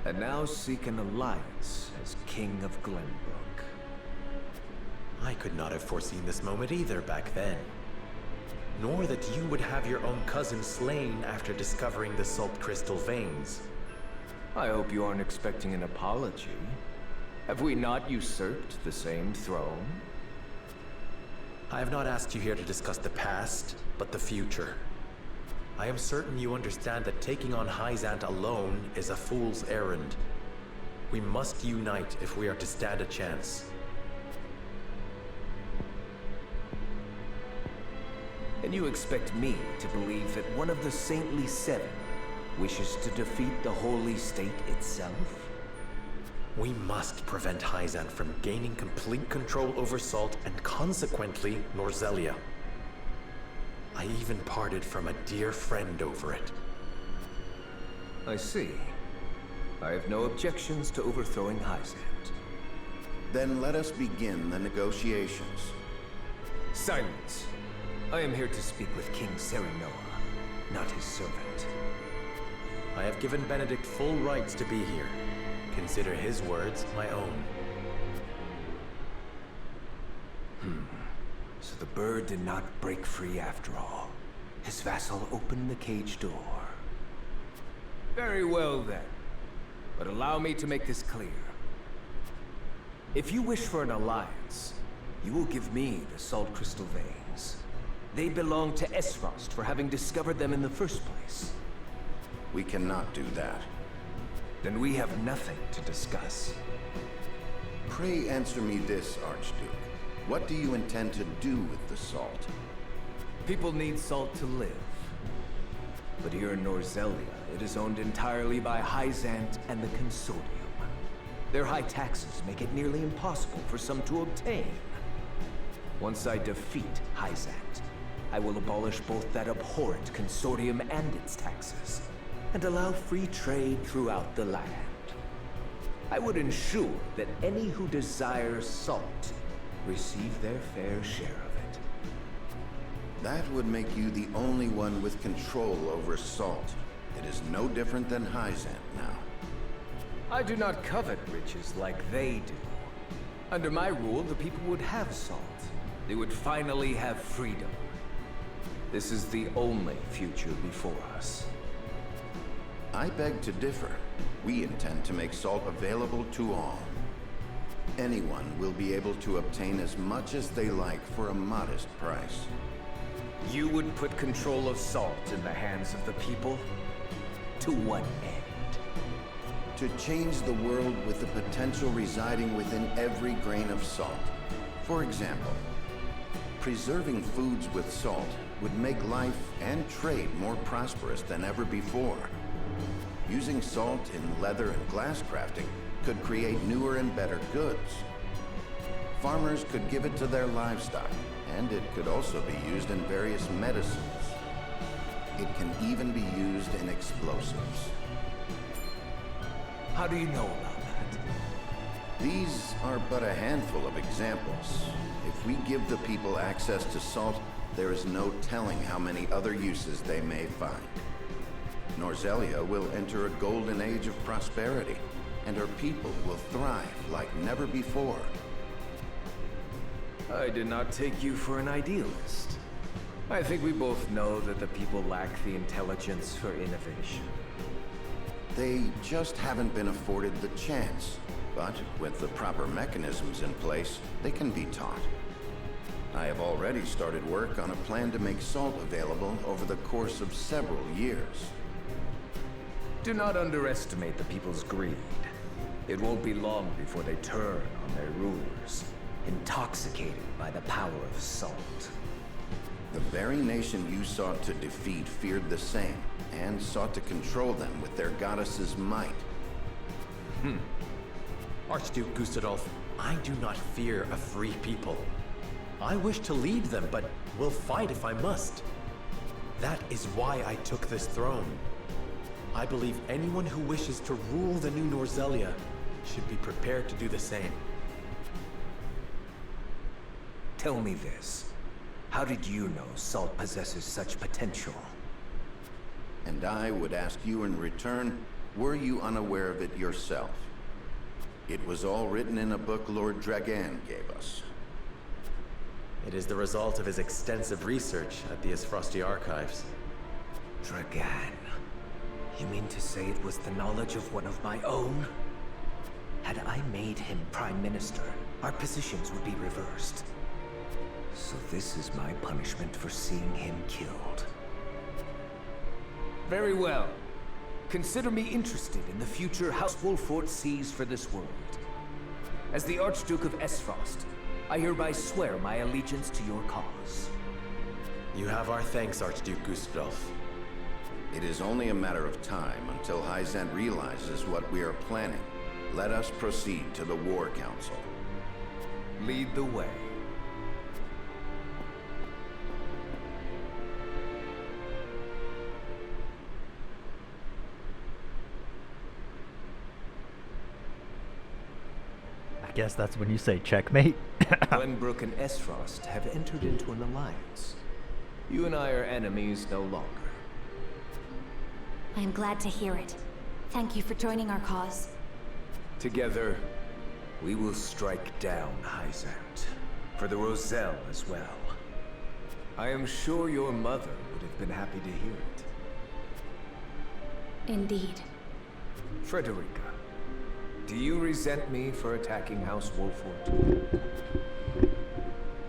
and now seek an alliance as King of Glenbrook. I could not have foreseen this moment either back then. Nor that you would have your own cousin slain after discovering the salt crystal veins. I hope you aren't expecting an apology. Have we not usurped the same throne? I have not asked you here to discuss the past, but the future. I am certain you understand that taking on Hyzant alone is a fool's errand. We must unite if we are to stand a chance. And you expect me to believe that one of the Saintly Seven wishes to defeat the Holy State itself? We must prevent Hyzant from gaining complete control over Salt and consequently Norzelia. I even parted from a dear friend over it. I see. I have no objections to overthrowing Hyzant. Then let us begin the negotiations. Silence. I am here to speak with King Serenoa, not his servant. I have given Benedict full rights to be here. Consider his words my own. So the bird did not break free after all. His vassal opened the cage door. Very well then. But allow me to make this clear. If you wish for an alliance, you will give me the salt crystal veins. They belong to Esfrost for having discovered them in the first place. We cannot do that. Then we have nothing to discuss. Pray answer me this, Archduke. What do you intend to do with the salt? People need salt to live. But here in Norzelia, it is owned entirely by Hyzant and the Consortium. Their high taxes make it nearly impossible for some to obtain. Once I defeat Hyzant, I will abolish both that abhorrent Consortium and its taxes, and allow free trade throughout the land. I would ensure that any who desire salt receive their fair share of it. That would make you the only one with control over salt. It is no different than Hyzant now. I do not covet riches like they do. Under my rule, the people would have salt. They would finally have freedom. This is the only future before us. I beg to differ. We intend to make salt available to all. Anyone will be able to obtain as much as they like for a modest price. You would put control of salt in the hands of the people? To what end? To change the world with the potential residing within every grain of salt. For example, preserving foods with salt would make life and trade more prosperous than ever before. Using salt in leather and glass crafting could create newer and better goods. Farmers could give it to their livestock, and it could also be used in various medicines. It can even be used in explosives. How do you know about that? These are but a handful of examples. If we give the people access to salt, there is no telling how many other uses they may find. Norzelia will enter a golden age of prosperity, and her people will thrive like never before. I did not take you for an idealist. I think we both know that the people lack the intelligence for innovation. They just haven't been afforded the chance. But with the proper mechanisms in place, they can be taught. I have already started work on a plan to make salt available over the course of several years. Do not underestimate the people's greed. It won't be long before they turn on their rulers, intoxicated by the power of salt. The very nation you sought to defeat feared the same, and sought to control them with their goddess's might. Archduke Gustadolf, I do not fear a free people. I wish to lead them, but will fight if I must. That is why I took this throne. I believe anyone who wishes to rule the new Norzelia should be prepared to do the same. Tell me this. How did you know salt possesses such potential? And I would ask you in return, were you unaware of it yourself? It was all written in a book Lord Dragan gave us. It is the result of his extensive research at the Asfrosti archives. Dragan. You mean to say it was the knowledge of one of my own? Had I made him Prime Minister, our positions would be reversed. So this is my punishment for seeing him killed. Very well. Consider me interested in the future House Wolffort sees for this world. As the Archduke of Esfrost, I hereby swear my allegiance to your cause. You have our thanks, Archduke Gustadolf. It is only a matter of time until Hyzant realizes what we are planning. Let us proceed to the War Council. Lead the way. I guess that's when you say checkmate. Glenbrook and Esfrost have entered into an alliance. You and I are enemies no longer. I am glad to hear it. Thank you for joining our cause. Together, we will strike down Hyzant. For the Roselle as well. I am sure your mother would have been happy to hear it. Indeed. Frederica, do you resent me for attacking House Wolffort?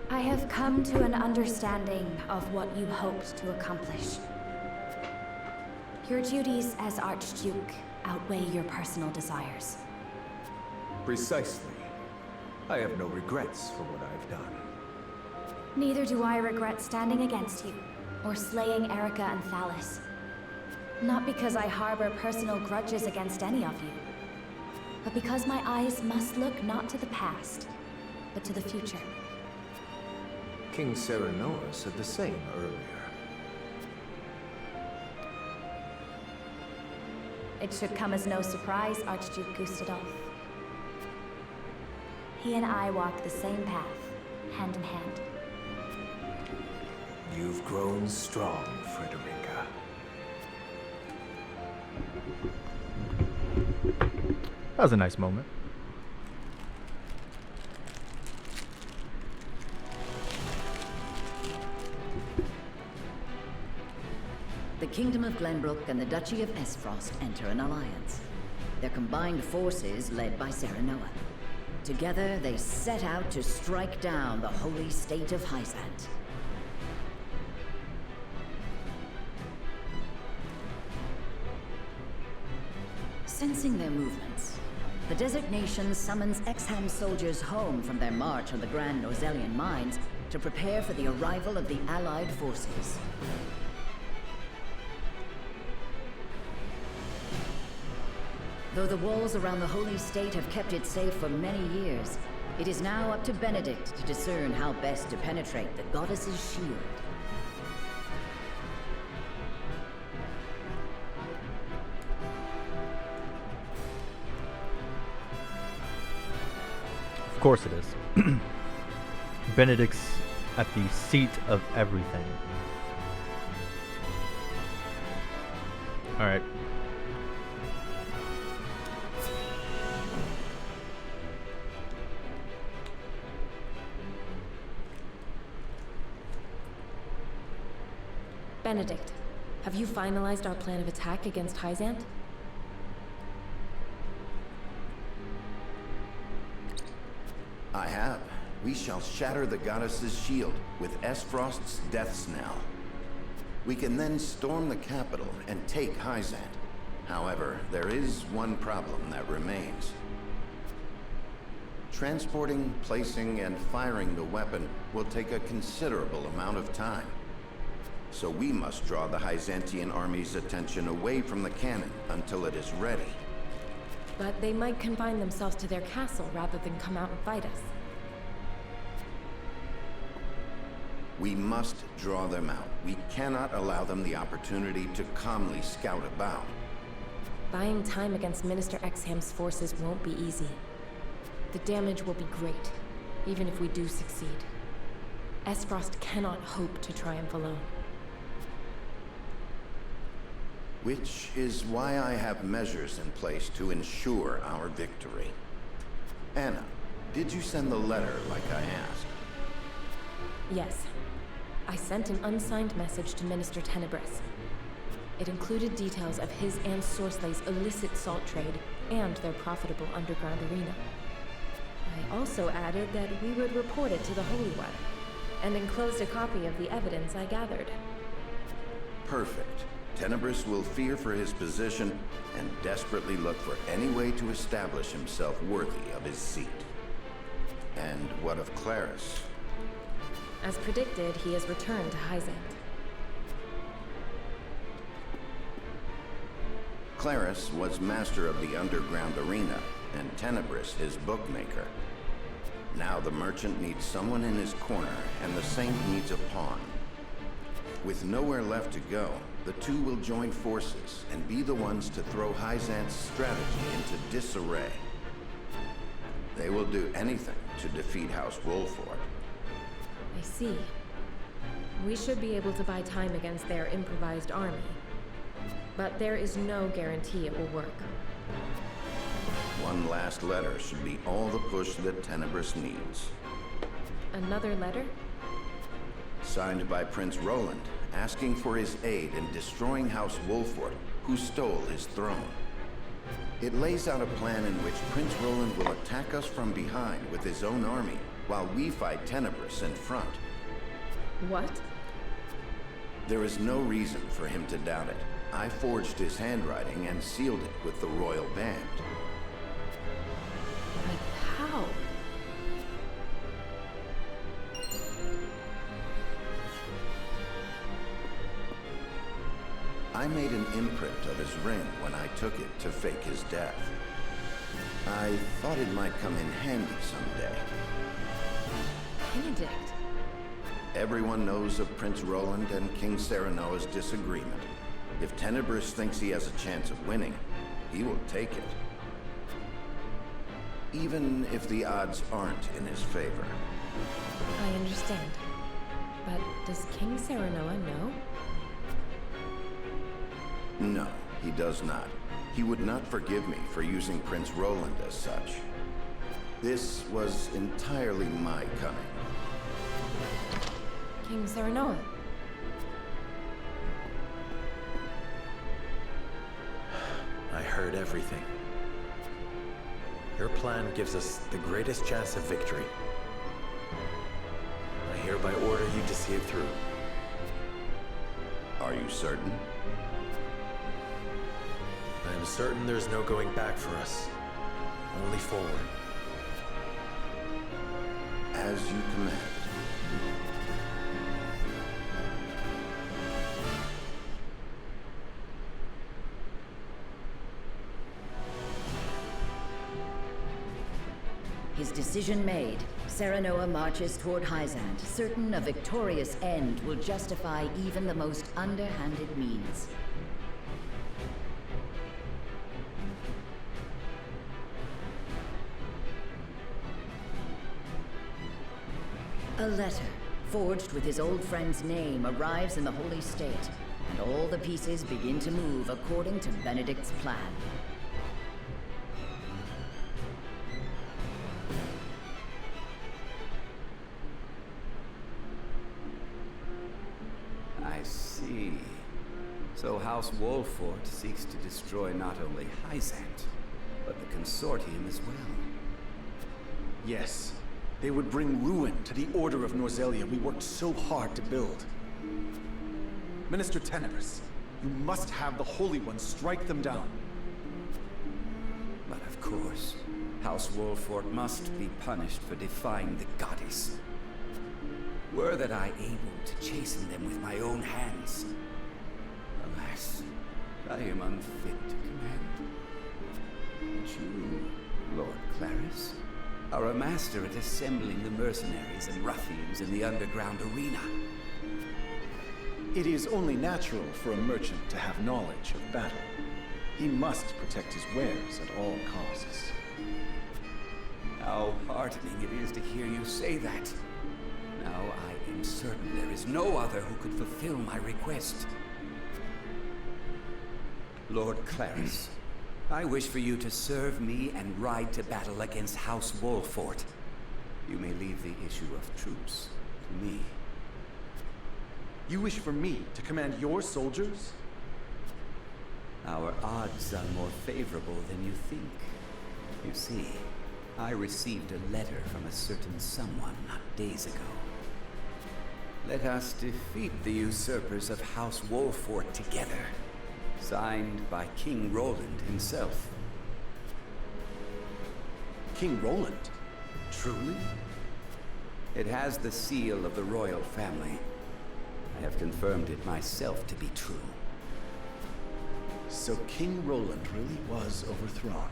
I have come to an understanding of what you hoped to accomplish. Your duties as Archduke outweigh your personal desires. Precisely. I have no regrets for what I've done. Neither do I regret standing against you, or slaying Erica and Thalis. Not because I harbor personal grudges against any of you, but because my eyes must look not to the past, but to the future. King Serenoa said the same earlier. It should come as no surprise, Archduke Gustadolf. He and I walk the same path, hand in hand. You've grown strong, Frederica. That was a nice moment. The Kingdom of Glenbrook and the Duchy of Esfrost enter an alliance. Their combined forces led by Serenoa. Together, they set out to strike down the holy state of Hyzant. Sensing their movements, the desert nation summons Exham soldiers home from their march on the Grand Norzelian mines to prepare for the arrival of the Allied forces. Though the walls around the holy state have kept it safe for many years, it is now up to Benedict to discern how best to penetrate the goddess's shield. Of course it is. Benedict's at the seat of everything. Alright. Benedict, have you finalized our plan of attack against Hyzant? I have. We shall shatter the goddess's shield with Esfrost's death knell. We can then storm the capital and take Hyzant. However, there is one problem that remains. Transporting, placing, and firing the weapon will take a considerable amount of time. So we must draw the Hyzantian army's attention away from the cannon until it is ready. But they might confine themselves to their castle rather than come out and fight us. We must draw them out. We cannot allow them the opportunity to calmly scout about. Buying time against Minister Exham's forces won't be easy. The damage will be great, even if we do succeed. Esfrost cannot hope to triumph alone. Which is why I have measures in place to ensure our victory. Anna, did you send the letter like I asked? Yes. I sent an unsigned message to Minister Tenebris. It included details of his and Sorslay's illicit salt trade and their profitable underground arena. I also added that we would report it to the Holy One, and enclosed a copy of the evidence I gathered. Perfect. Tenebris will fear for his position and desperately look for any way to establish himself worthy of his seat. And what of Clarus? As predicted, he has returned to Hyzant. Clarus was master of the underground arena, and Tenebris his bookmaker. Now the merchant needs someone in his corner, and the saint needs a pawn. With nowhere left to go, the two will join forces and be the ones to throw Hyzant's strategy into disarray. They will do anything to defeat House Wolford. I see. We should be able to buy time against their improvised army. But there is no guarantee it will work. One last letter should be all the push that Tenebris needs. Another letter? Signed by Prince Roland, asking for his aid in destroying House Wolford, who stole his throne. It lays out a plan in which Prince Roland will attack us from behind with his own army, while we fight Tenebris in front. What? There is no reason for him to doubt it. I forged his handwriting and sealed it with the royal band. But how? I made an imprint of his ring when I took it to fake his death. I thought it might come in handy someday. Benedict. Everyone knows of Prince Roland and King Serenoa's disagreement. If Tenebris thinks he has a chance of winning, he will take it. Even if the odds aren't in his favor. I understand. But does King Serenoa know? No, he does not. He would not forgive me for using Prince Roland as such. This was entirely my cunning. King Serenoa. I heard everything. Your plan gives us the greatest chance of victory. I hereby order you to see it through. Are you certain? I am certain there's no going back for us. Only forward. As you command. His decision made, Serenoa marches toward Hyzant, certain a victorious end will justify even the most underhanded means. A letter, forged with his old friend's name, arrives in the Holy State, and all the pieces begin to move according to Benedict's plan. I see. So House Wolfort seeks to destroy not only Hyzant, but the Consortium as well. Yes. They would bring ruin to the Order of Norzelia we worked so hard to build. Minister Tenebris, you must have the Holy One strike them down. But of course, House Wolfort must be punished for defying the goddess. Were that I able to chasten them with my own hands. Alas, I am unfit to command. But you, Lord Clarus, are a master at assembling the mercenaries and ruffians in the underground arena. It is only natural for a merchant to have knowledge of battle. He must protect his wares at all costs. How heartening it is to hear you say that. Now I am certain there is no other who could fulfill my request. Lord Clarus, I wish for you to serve me and ride to battle against House Wolfort. You may leave the issue of troops to me. You wish for me to command your soldiers? Our odds are more favorable than you think. You see, I received a letter from a certain someone not days ago. Let us defeat the usurpers of House Wolfort together. Signed by King Roland himself. King Roland? Truly? It has the seal of the royal family. I have confirmed it myself to be true. So King Roland really was overthrown.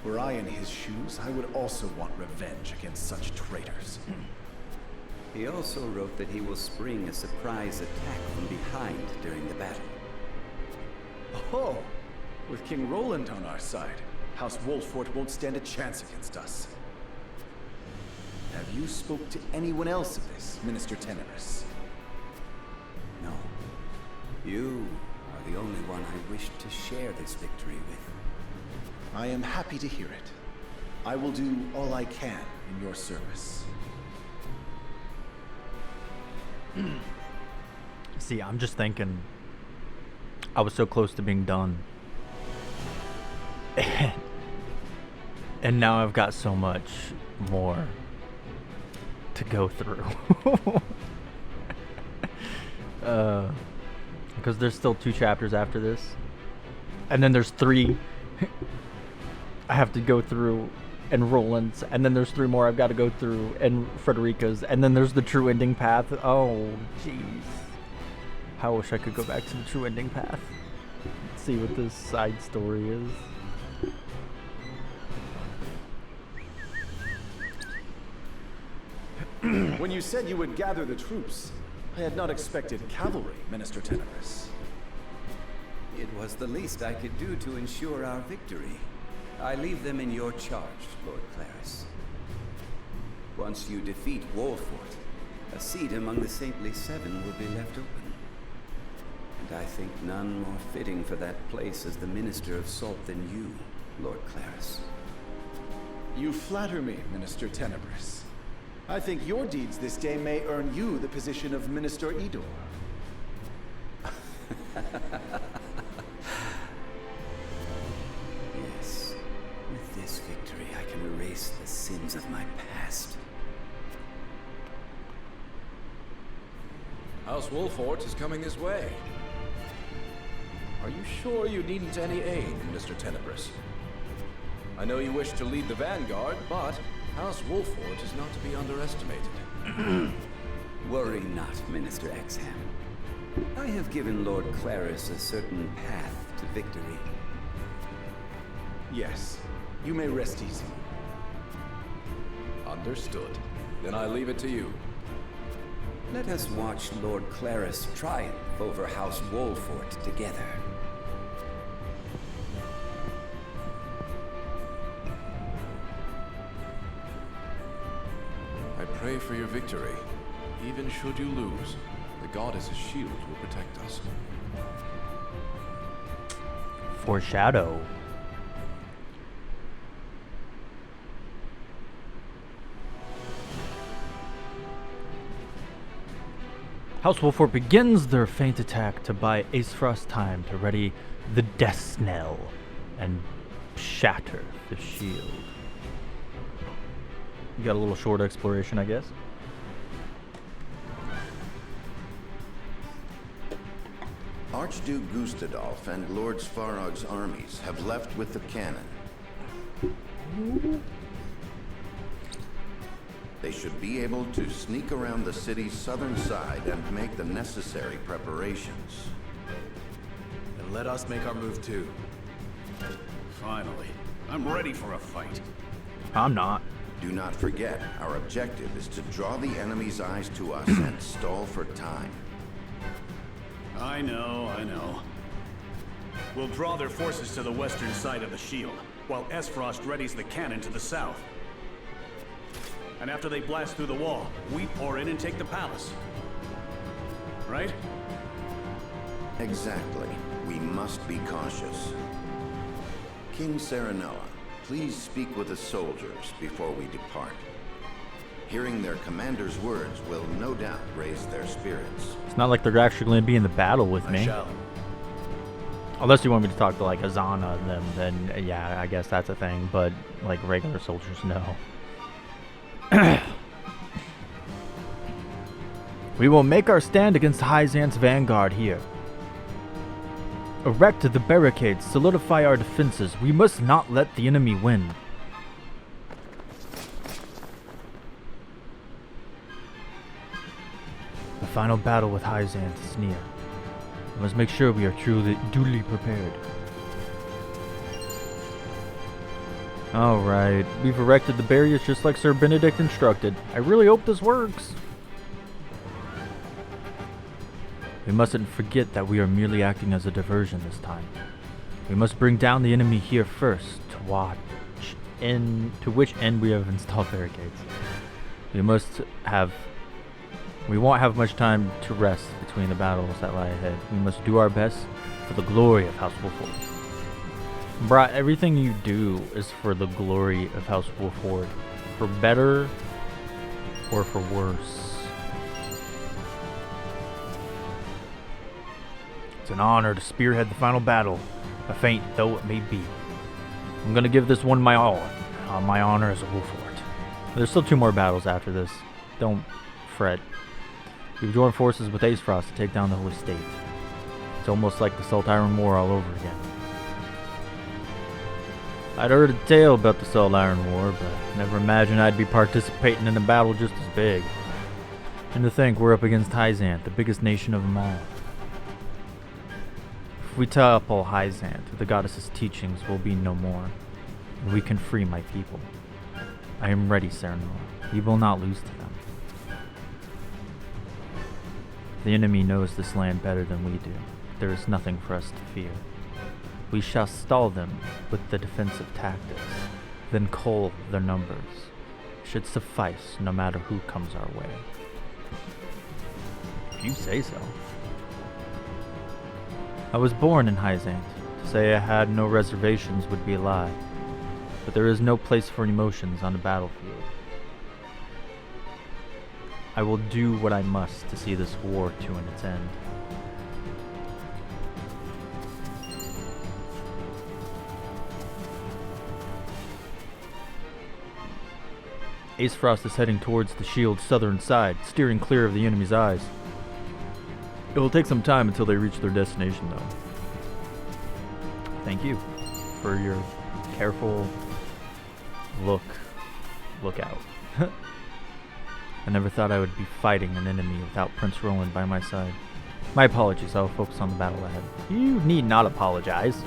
Were I in his shoes, I would also want revenge against such traitors. He also wrote that he will spring a surprise attack from behind during the battle. Oh, with King Roland on our side, House Wolfort won't stand a chance against us. Have you spoke to anyone else of this, Minister Tenebris? No. You are the only one I wish to share this victory with. I am happy to hear it. I will do all I can in your service. See, I'm just thinking, I was so close to being done. And now I've got so much more to go through. Because there's still 2 chapters after this. And then there's 3 I have to go through and Roland's. And then there's 3 more I've got to go through and Frederica's. And then there's the true ending path. Oh, jeez. How I wish I could go back to the true ending path. See what this side story is. When you said you would gather the troops, I had not expected cavalry, Minister Tenebris. It was the least I could do to ensure our victory. I leave them in your charge, Lord Clarus. Once you defeat Wolfort, a seat among the Saintly Seven will be left open. And I think none more fitting for that place as the Minister of Salt than you, Lord Clarus. You flatter me, Minister Tenebris. I think your deeds this day may earn you the position of Minister Idor. Yes, with this victory I can erase the sins of my past. House Wolfort is coming this way. Are you sure you needn't any aid, Mr. Tenebris? I know you wish to lead the vanguard, but House Wolfort is not to be underestimated. Worry not, Minister Exham. I have given Lord Clarus a certain path to victory. Yes, you may rest easy. Understood. Then I leave it to you. Let us watch Lord Clarus triumph over House Wolfort together. I pray for your victory. Even should you lose, the goddess's shield will protect us. Foreshadow. House Wolfort begins their feint attack to buy Aesfrost time to ready the death knell and shatter the shield. You got a little short exploration, I guess. Archduke Gustadolf and Lord Svarog's armies have left with the cannon. They should be able to sneak around the city's southern side and make the necessary preparations. And let us make our move too. Finally. I'm ready for a fight. I'm not. Do not forget, our objective is to draw the enemy's eyes to us and stall for time. I know. We'll draw their forces to the western side of the shield, while Aesfrost readies the cannon to the south. And after they blast through the wall, we pour in and take the palace. Right? Exactly. We must be cautious. King Serenoa, please speak with the soldiers before we depart. Hearing their commander's words will no doubt raise their spirits. It's not like they're actually going to be in the battle with me. Unless you want me to talk to like Azana and them, then yeah, I guess that's a thing. But like regular soldiers, no. We will make our stand against Hyzant's vanguard here. Erect the barricades, solidify our defenses. We must not let the enemy win. The final battle with Hyzant is near. We must make sure we are duly prepared. Alright, we've erected the barriers just like Sir Benedict instructed. I really hope this works. We mustn't forget that we are merely acting as a diversion this time. We must bring down the enemy here first, to which end we have installed barricades. We won't have much time to rest between the battles that lie ahead. We must do our best for the glory of House Wolfort. Bruh, everything you do is for the glory of House Wolfort. For better or for worse. It's an honor to spearhead the final battle, a feint though it may be. I'm gonna give this one my all, my honor as a Wolfort. There's still 2 more battles after this. Don't fret. We've joined forces with Aesfrost to take down the Holy State. It's almost like the Salt Iron War all over again. I'd heard a tale about the Salt Iron War, but never imagined I'd be participating in a battle just as big. And to think we're up against Hyzant, the biggest nation of them all. If we topple Hyzant, the goddess's teachings will be no more, and we can free my people. I am ready, Serenoa. We will not lose to them. The enemy knows this land better than we do. There is nothing for us to fear. We shall stall them with the defensive tactics, then cull their numbers. It should suffice no matter who comes our way. If you say so. I was born in Hyzant. To say I had no reservations would be a lie. But there is no place for emotions on the battlefield. I will do what I must to see this war to its end. Aesfrost is heading towards the shield's southern side, steering clear of the enemy's eyes. It will take some time until they reach their destination, though. Thank you for your careful look out. I never thought I would be fighting an enemy without Prince Roland by my side. My apologies, I will focus on the battle ahead. You need not apologize.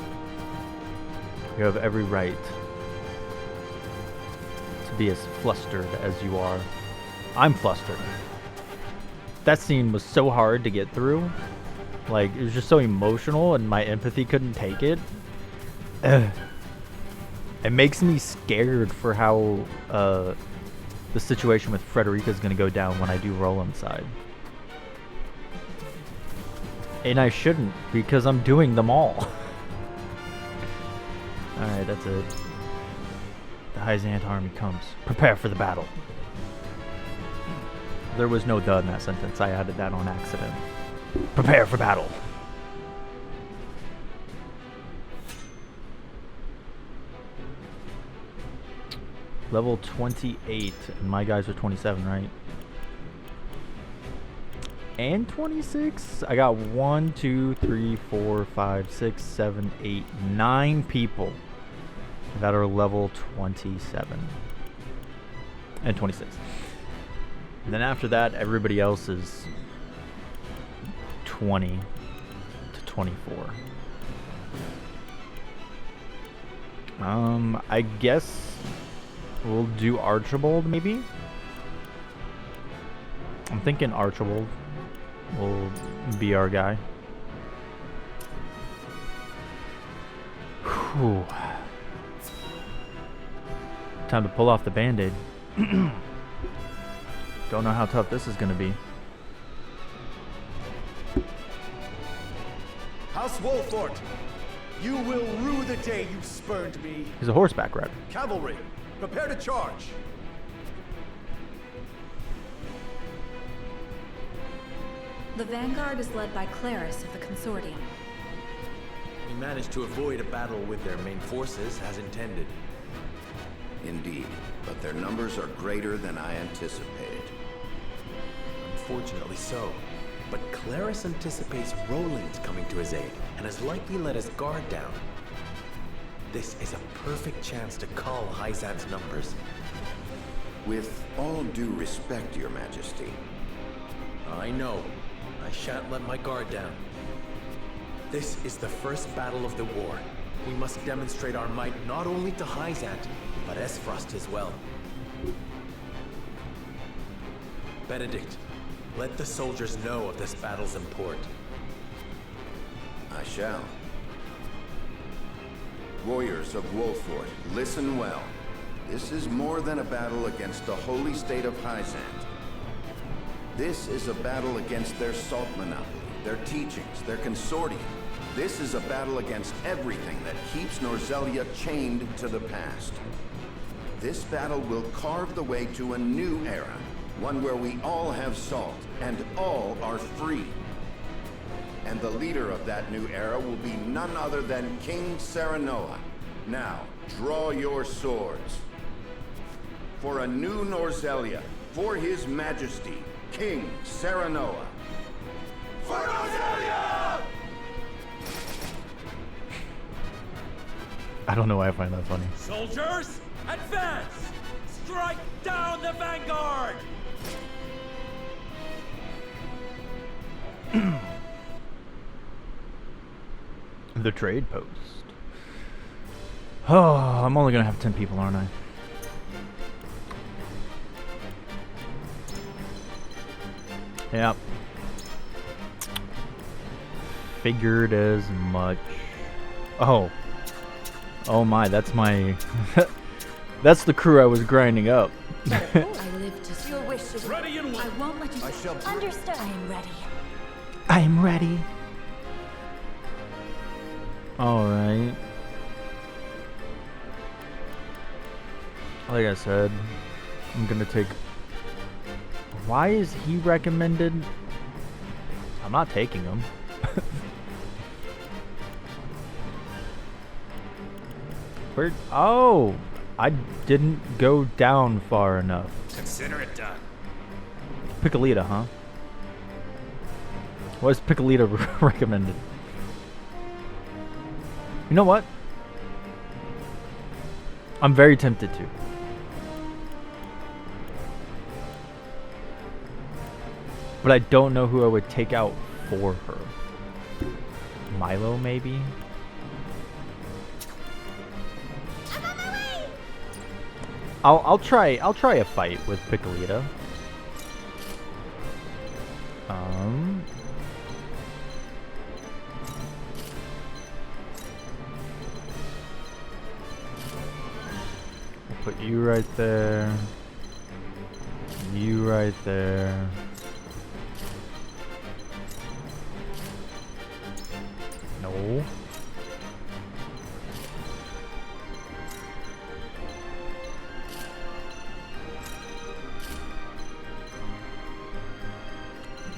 You have every right to be as flustered as you are. I'm flustered. That scene was so hard to get through. Like, it was just so emotional and my empathy couldn't take it. It makes me scared for how the situation with Frederica is going to go down when I do Roland's side. And I shouldn't, because I'm doing them all. Alright, that's it. The Hyzant army comes. Prepare for the battle. There was no "the" in that sentence. I added that on accident. Prepare for battle. Level 28, and my guys are 27, right? And 26? I got 1, 2, 3, 4, 5, 6, 7, 8, 9 people that are level 27 and 26. And then after that, everybody else is 20 to 24. I guess we'll do Archibald, maybe? I'm thinking Archibald will be our guy. Whew. Time to pull off the band-aid. Don't know how tough this is going to be. House Wolfort, you will rue the day you spurned me. He's a horseback rider. Cavalry, prepare to charge. The vanguard is led by Clarus of the Consortium. We managed to avoid a battle with their main forces as intended. Indeed, but their numbers are greater than I anticipated. Unfortunately so. But Clarus anticipates Roland coming to his aid, and has likely let his guard down. This is a perfect chance to cull Hyzant's numbers. With all due respect, Your Majesty. I know. I shan't let my guard down. This is the first battle of the war. We must demonstrate our might not only to Hyzant, but Esfrost as well. Benedict, let the soldiers know of this battle's import. I shall. Warriors of Wolfort, listen well. This is more than a battle against the holy state of Hyzant. This is a battle against their salt monopoly, their teachings, their consortium. This is a battle against everything that keeps Norzelia chained to the past. This battle will carve the way to a new era, one where we all have salt and all are free. And the leader of that new era will be none other than King Serenoa. Now, draw your swords. For a new Norzelia, for His Majesty, King Serenoa. For Norzelia! I don't know why I find that funny. Soldiers, advance! Strike down the vanguard! The trade post. Oh, I'm only gonna have 10 people, aren't I? Yep. Figured as much. Oh. Oh my, that's my... That's the crew I was grinding up. I live to see your wishes. Ready and I won't let you. I shall. Understood. I am ready. I am ready. Alright. Like I said, I'm gonna take... Why is he recommended? I'm not taking him. Where? Oh! I didn't go down far enough. Consider it done. Piccolita, huh? Why is Piccolita recommended? You know what? I'm very tempted to. But I don't know who I would take out for her. Milo, maybe? I'll try a fight with Piccolita. I'll put you right there. You right there. No.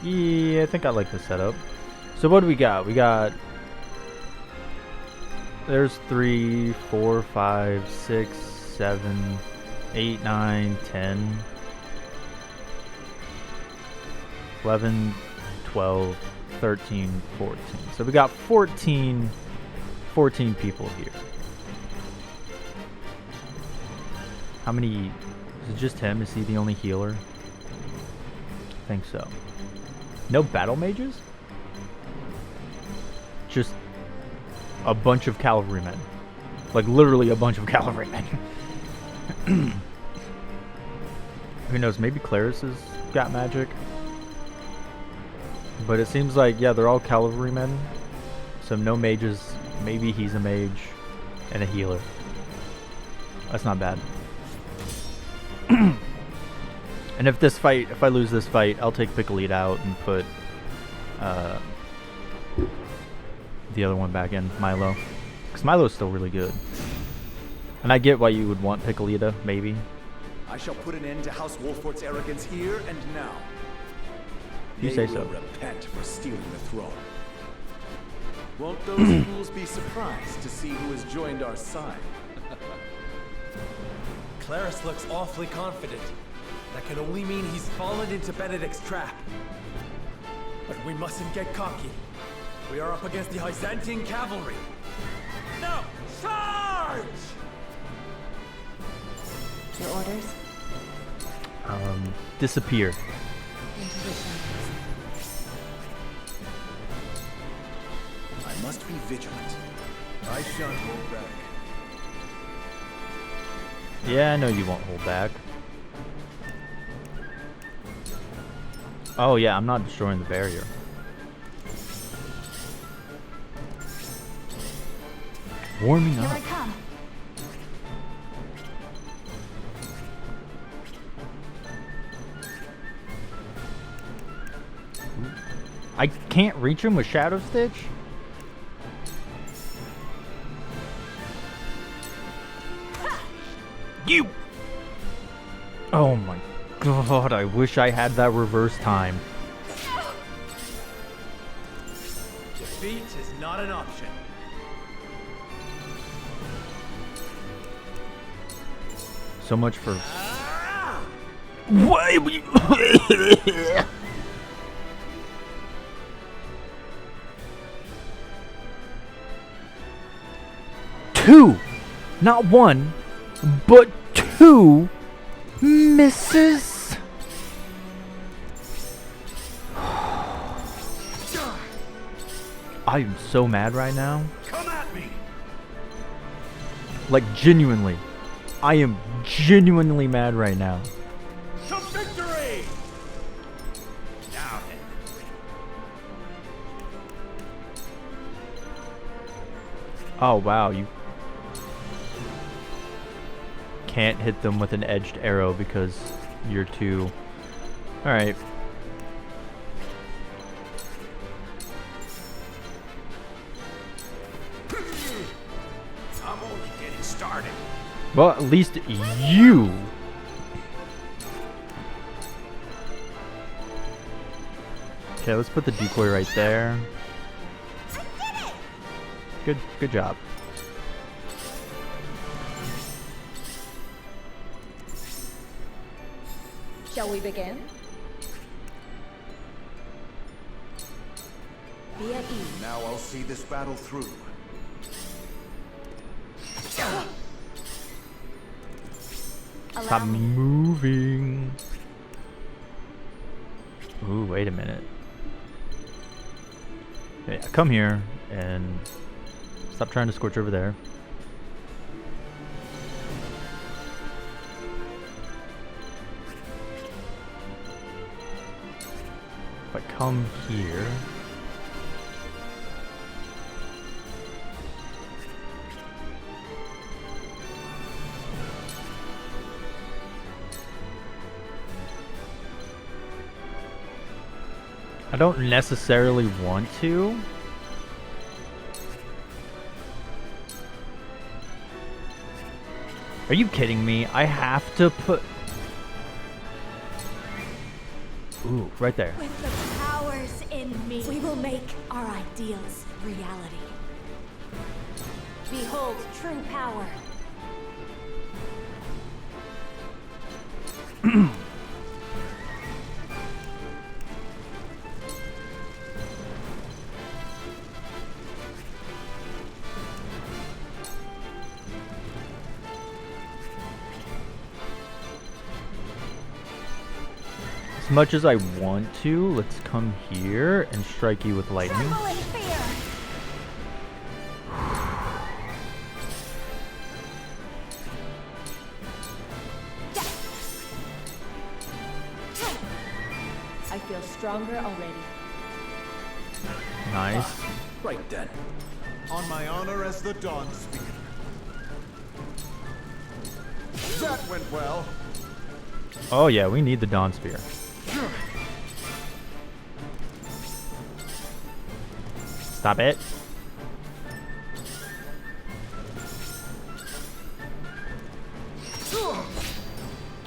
Yeah, I think I like the setup. So what do we got? We got... There's 3, 4, 5, 6, 7, 8, 9, 10, 11, 12, 13, 14. So we got 14 people here. How many? Is it just him? Is he the only healer? I think so. No battle mages? Just a bunch of cavalrymen. Like literally a bunch of cavalrymen. Who knows? Maybe Clarus has got magic. But it seems like, yeah, they're all cavalrymen. So no mages. Maybe he's a mage and a healer. That's not bad. And if I lose this fight, I'll take Piccolita out and put the other one back in, Milo. Because Milo's still really good. And I get why you would want Piccolita, maybe. I shall put an end to House Wolfort's arrogance here and now. You say so. Repent for stealing the throne. Won't those fools be surprised to see who has joined our side? Clarus looks awfully confident. That can only mean he's fallen into Benedict's trap. But we mustn't get cocky. We are up against the Byzantine cavalry. Now, charge! Your orders? Disappear. Into the shadows. I must be vigilant. I shan't hold back. Yeah, I know you won't hold back. Oh yeah, I'm not destroying the barrier. Warming Here up. I come. I can't reach him with Shadow Stitch? You! Oh my god, I wish I had that reverse time. Defeat is not an option. So much for... Why would you... Two! Not one, but two misses. I am so mad right now. Come at me! Like, genuinely. I am genuinely mad right now. To victory! Now then. Oh, wow, you can't hit them with an edged arrow because you're too... Alright. I'm only getting started. Well, at least you... Okay, let's put the decoy right there. Good job. Shall we begin? Be at ease. Now I'll see this battle through. Stop moving. Ooh, wait a minute. Yeah, come here and stop trying to scorch over there. If I come here... I don't necessarily want to. Are you kidding me? I have to put... Ooh, right there. With the power our ideals reality. Behold true power. As much as I want to, let's come here and strike you with lightning. Tremble in fear. I feel stronger already. Nice. Right then. On my honor as the Dawn Speaker. That went well. Oh yeah, we need the Dawn Spear. Stop it.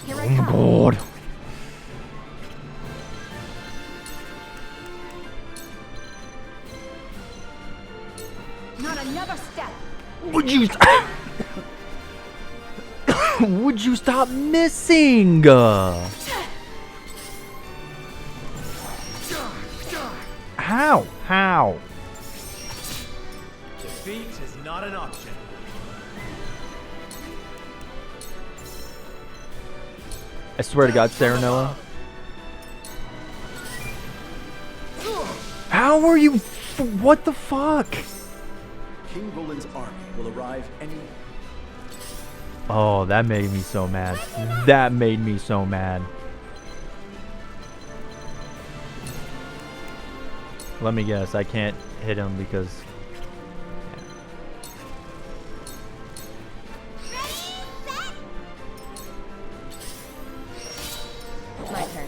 Here Oh I my come. god. Not another step. Would you would you stop missing? How? How? Defeat is not an option. I swear to God, Serenoa. How are you? What the fuck? King Roland's army will arrive any... Oh, that made me so mad. That made me so mad. Let me guess, I can't hit him because... My turn.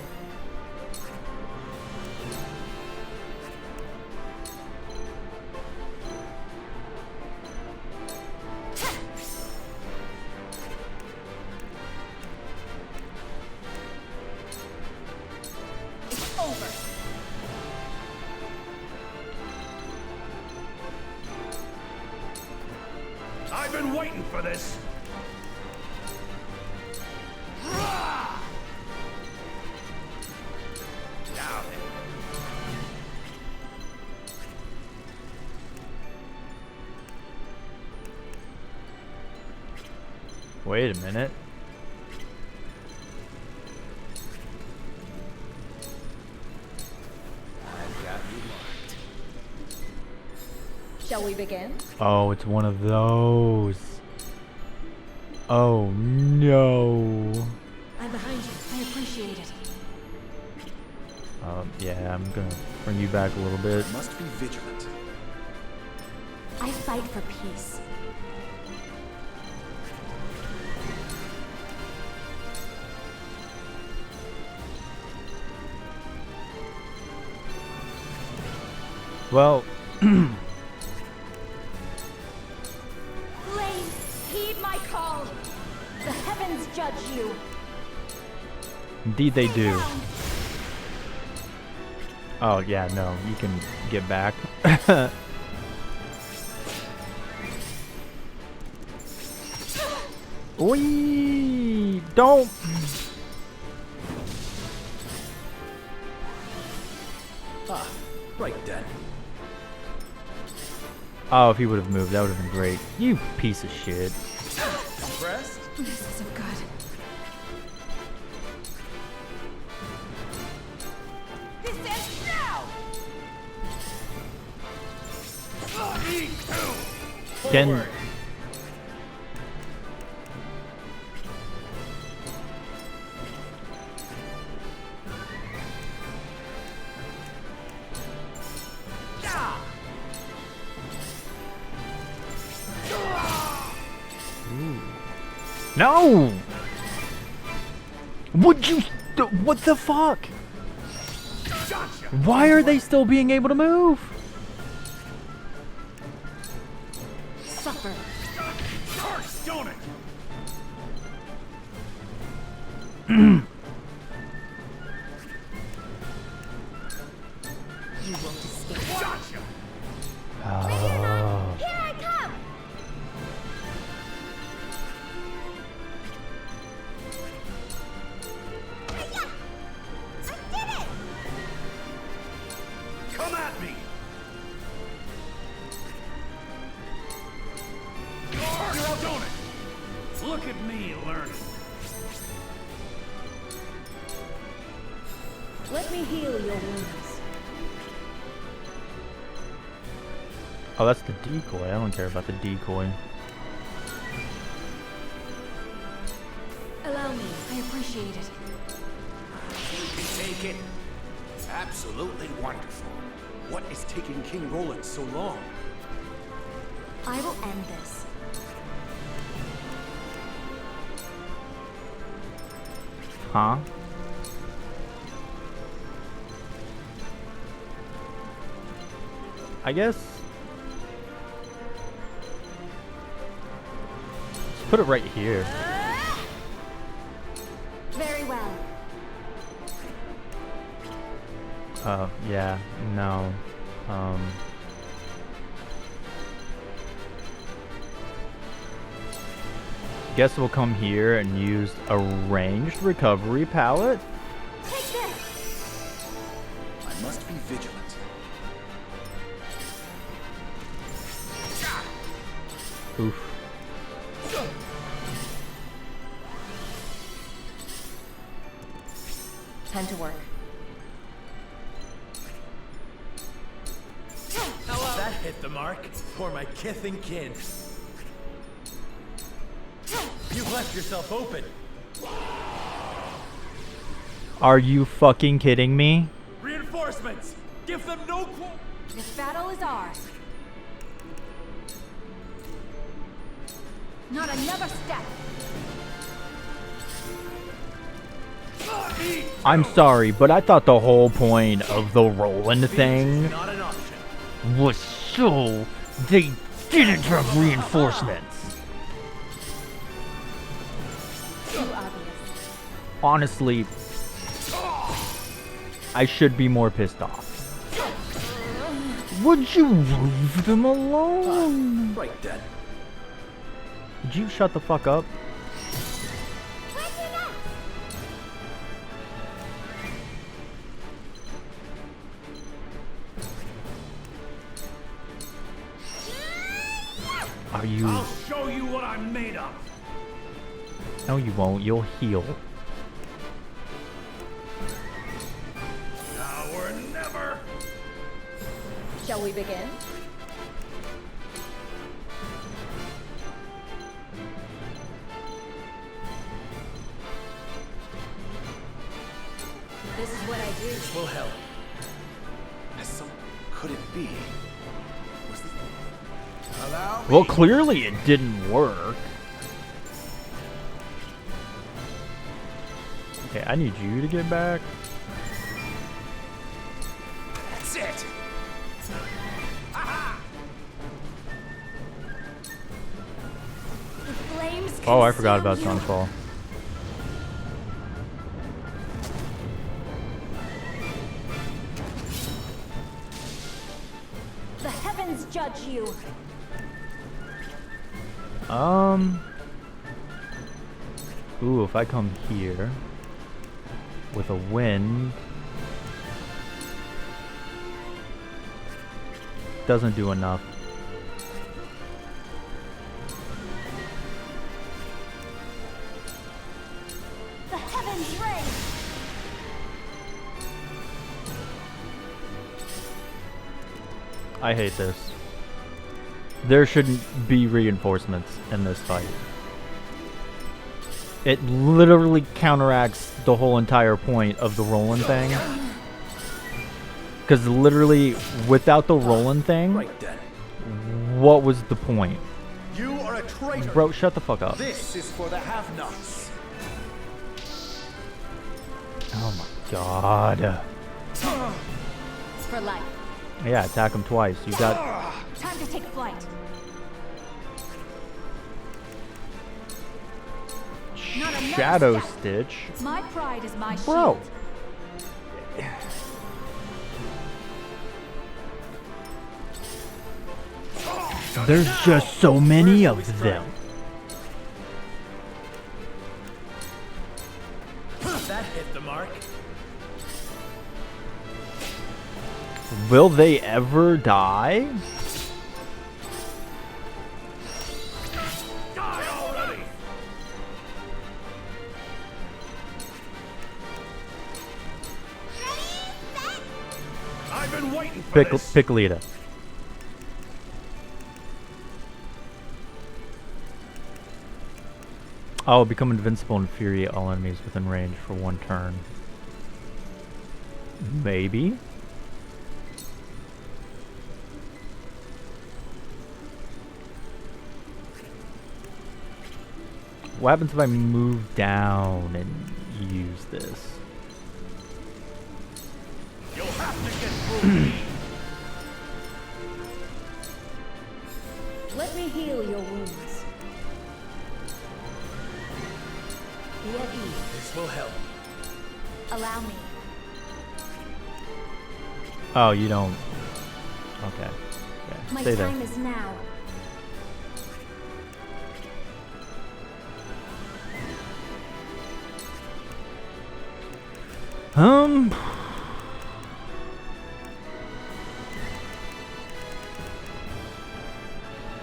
It's over. I've been waiting for this. Now then. Wait a minute. I've got you marked. Shall we begin? Oh, it's one of those. Oh no. I'm behind you. I appreciate it. Yeah, I'm gonna bring you back a little bit. Must be vigilant. I fight for peace. Well, Flames, heed my call. The heavens judge you. indeed they do. Oh yeah, no, you can get back. Wee! Don't. Ah, right then. Oh, if he would have moved, that would have been great. You piece of shit. Impressed? This isn't good. This ends now. Me too. Can No! Would you? What the fuck? Why are they still being able to move? Suffer. Curse, don't it? You won't escape. Gotcha. Look at me learning. Let me heal your wounds. Oh, that's the decoy. I don't care about the decoy. Allow me. I appreciate it. You can take it. Absolutely wonderful. What is taking King Roland so long? I will end this. Huh? I guess. Let's put it right here. Very well. Yeah, no. Guess we'll come here and use a ranged recovery pallet. Take this. I must be vigilant. Oof. Time to work. That hit the mark for my kith and kin. You've left yourself open. Are you fucking kidding me? Reinforcements! Give them no This battle is ours. Not another step. I'm sorry, but I thought the whole point of the Roland thing was so they didn't have reinforcements. Honestly, I should be more pissed off. Would you leave them alone? Right then. Would you shut the fuck up? Are you? I'll show you what I'm made of. No, you won't. You'll heal. Now or never. Shall we begin? This is what I do. This will help. Could it be? Was this... Allow me. Well, clearly it didn't work. Okay, I need you to get back. That's it. The flames Oh, I forgot consume about you. Sunfall. The heavens judge you. Ooh, if I come here with a wind, doesn't do enough. The heavens reign. I hate this. There shouldn't be reinforcements in this fight. It literally counteracts the whole entire point of the Roland thing. Because literally, without the Roland thing, what was the point? You are a traitor. Bro, shut the fuck up. This is for the have-nots. Oh my god. For life. Yeah, attack him twice. You got... Time to take flight. Not another Shadow step. Stitch. My pride is my Bro. shield. There's just so many of them. That hit the mark. Will they ever die? Die already. fighting for this? Piccolita. Oh, become invincible and infuriate all enemies within range for 1 turn. Maybe? What happens if I move down and use this? You'll have to get through me. Let me heal your wounds. Be at ease. This will help. Allow me. Oh, you don't. Okay. Yeah, My stay there. time is now.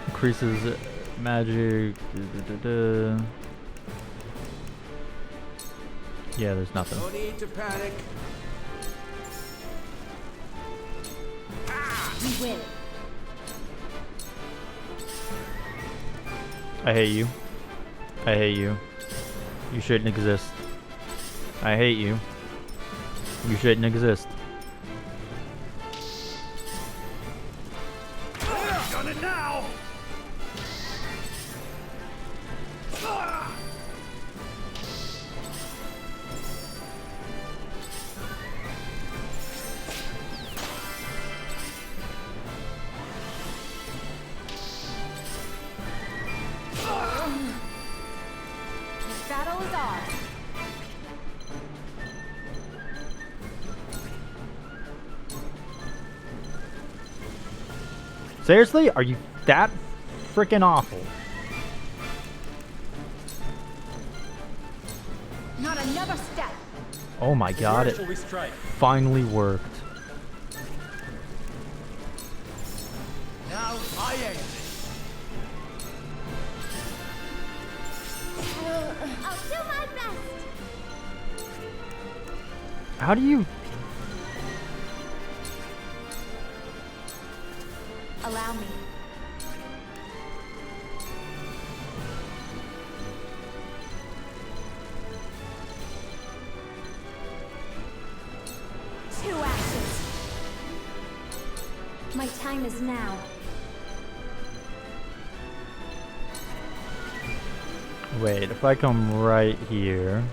Increases magic. Yeah, there's nothing. No need to panic. We win. I hate you. I hate you. You shouldn't exist. I hate you. You shouldn't exist. Done it now. This battle is ours. Seriously? Are you that freaking awful? Not another step. Oh my god, it Where shall we strike? finally worked. Now I aim. I'll do my best. How do you... Allow me. Two actions. My time is now. Wait, if I come right here...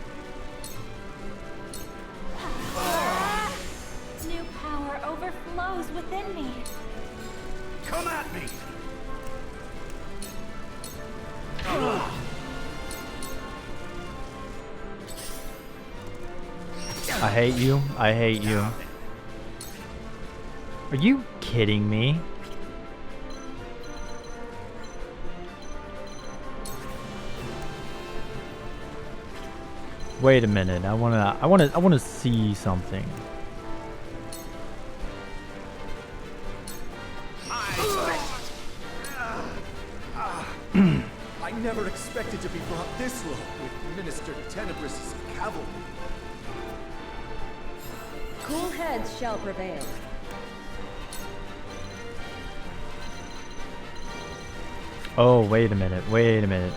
New power overflows within me. Come at me. I hate you. I hate you. Are you kidding me? Wait a minute. I wanna see something. I never expected to be brought this low with Minister Tenebris' cavalry. Cool heads shall prevail. Oh, wait a minute. Wait a minute.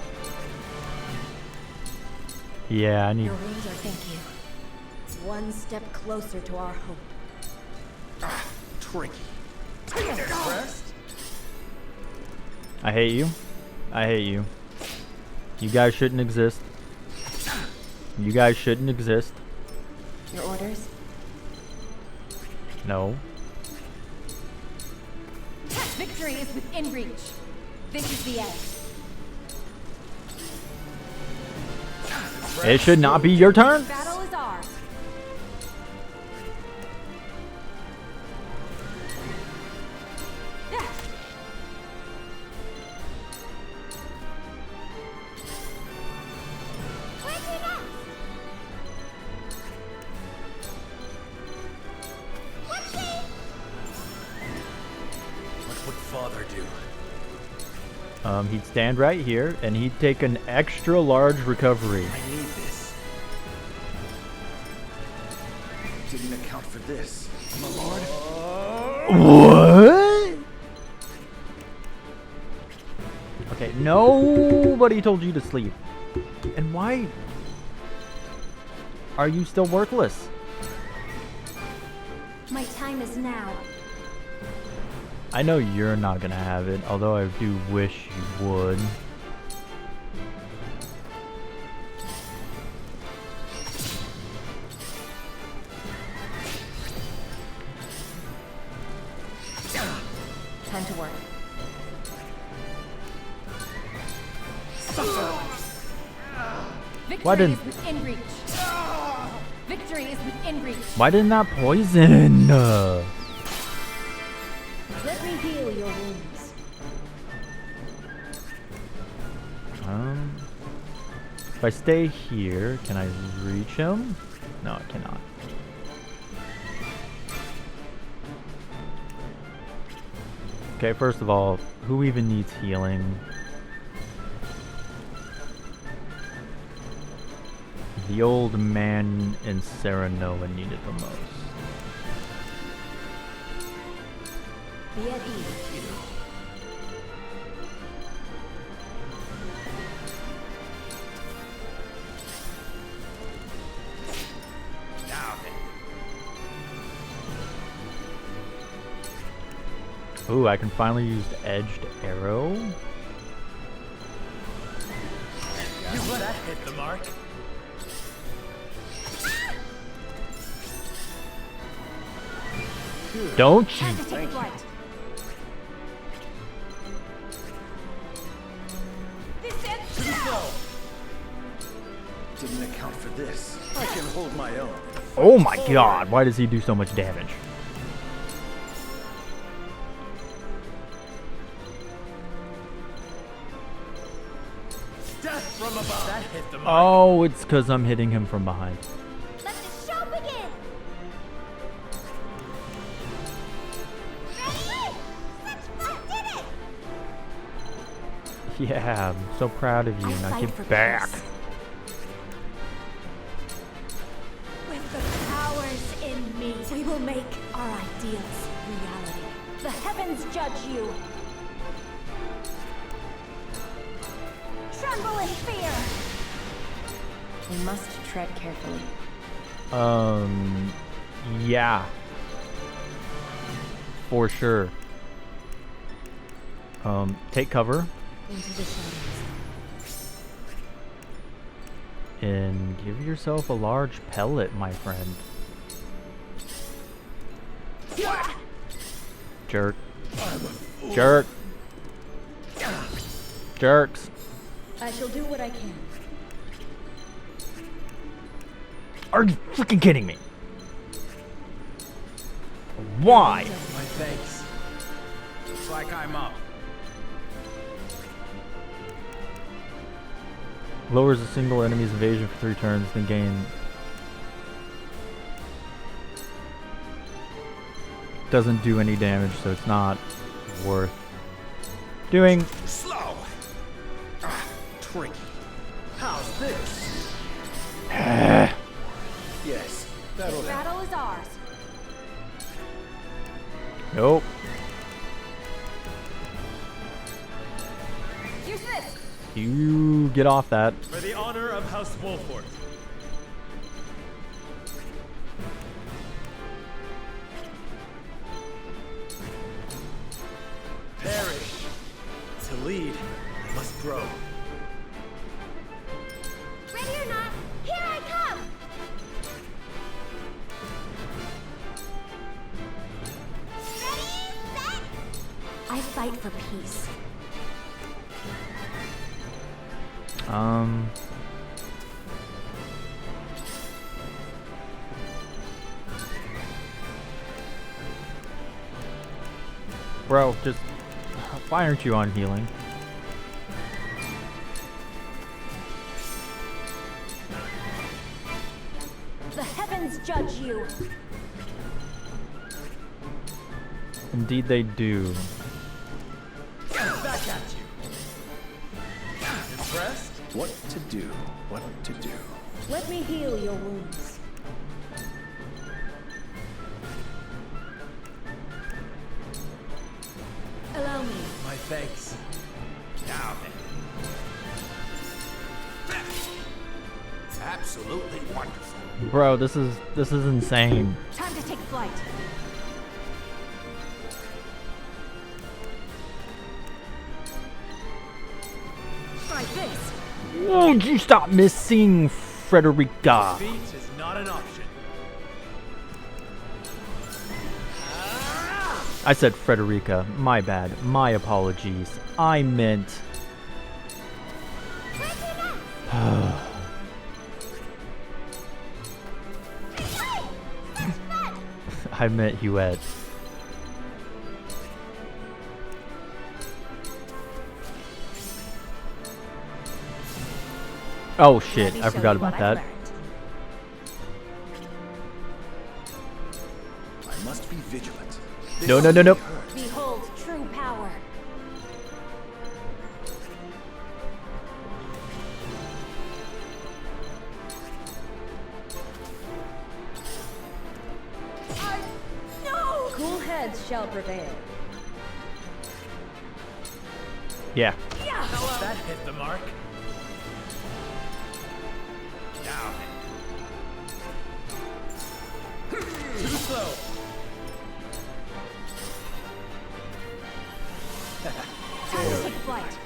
Yeah, I need... Your wounds are thank you. One step closer to our hope. Tricky. Take it, rest. I hate you. I hate you. You guys shouldn't exist. You guys shouldn't exist. Your orders? No. Victory is within reach. This is the end. It should not be your turn. Battle is ours. What would Father do? He'd stand right here, and he'd take an extra large recovery. I need this. Didn't account for this. My lord? What? Okay, nobody told you to sleep. And why are you still worthless? My time is now. I know you're not gonna have it, although I do wish you would. Time to work. Why Victory didn't- is within reach. Victory is within reach. Why didn't that poison? Let me heal your wounds. If I stay here, can I reach him? No, I cannot. Okay, first of all, who even needs healing? The old man in Serenoa needed the most. Be at ease. Ooh, I can finally use the edged arrow. That hit the mark. Don't you? Time to take flight. To the foe. Didn't account for this. I can hold my own. Oh my god, why does he do so much damage? Death from above. That hit the mark. Oh, it's because I'm hitting him from behind. Let the show begin. Ready? Did it! Yeah, I'm so proud of you. I Now fight for get back. peace. With the powers in me, we will make our ideals reality. The heavens judge you. Tremble in fear. We must tread carefully. Yeah. For sure. Take cover. Into the shadows. And give yourself a large pellet, my friend. Jerk. Jerk. Jerks. I shall do what I can. Are you freaking kidding me? Why? My thanks. Looks like I'm up. Lowers a single enemy's evasion for 3 turns, then gain. Doesn't do any damage, so it's not worth doing. Slow. Tricky. How's this? Yes, that'll This battle is ours. Nope. Use this. You get off that. For the honor of House Wolford. Perish. To lead, I must grow. Ready or not, here I come. Ready, set. I fight for peace. Bro, just why aren't you on healing? The heavens judge you. Indeed they do. Back at you. Impressed? What to do? What to do? Let me heal your wounds. Thanks. Now then. Absolutely wonderful. Bro, this is insane. Time to take flight. Try this. Won't you stop missing, Frederica? Defeat is not an option. I said Frederica. My bad. My apologies. I meant... I meant Huette. Oh shit, I forgot about that. I must be vigilant. No. Behold true power. No! Cool heads shall prevail. Yeah. That hit the mark. Now then. Too slow. Time to take flight.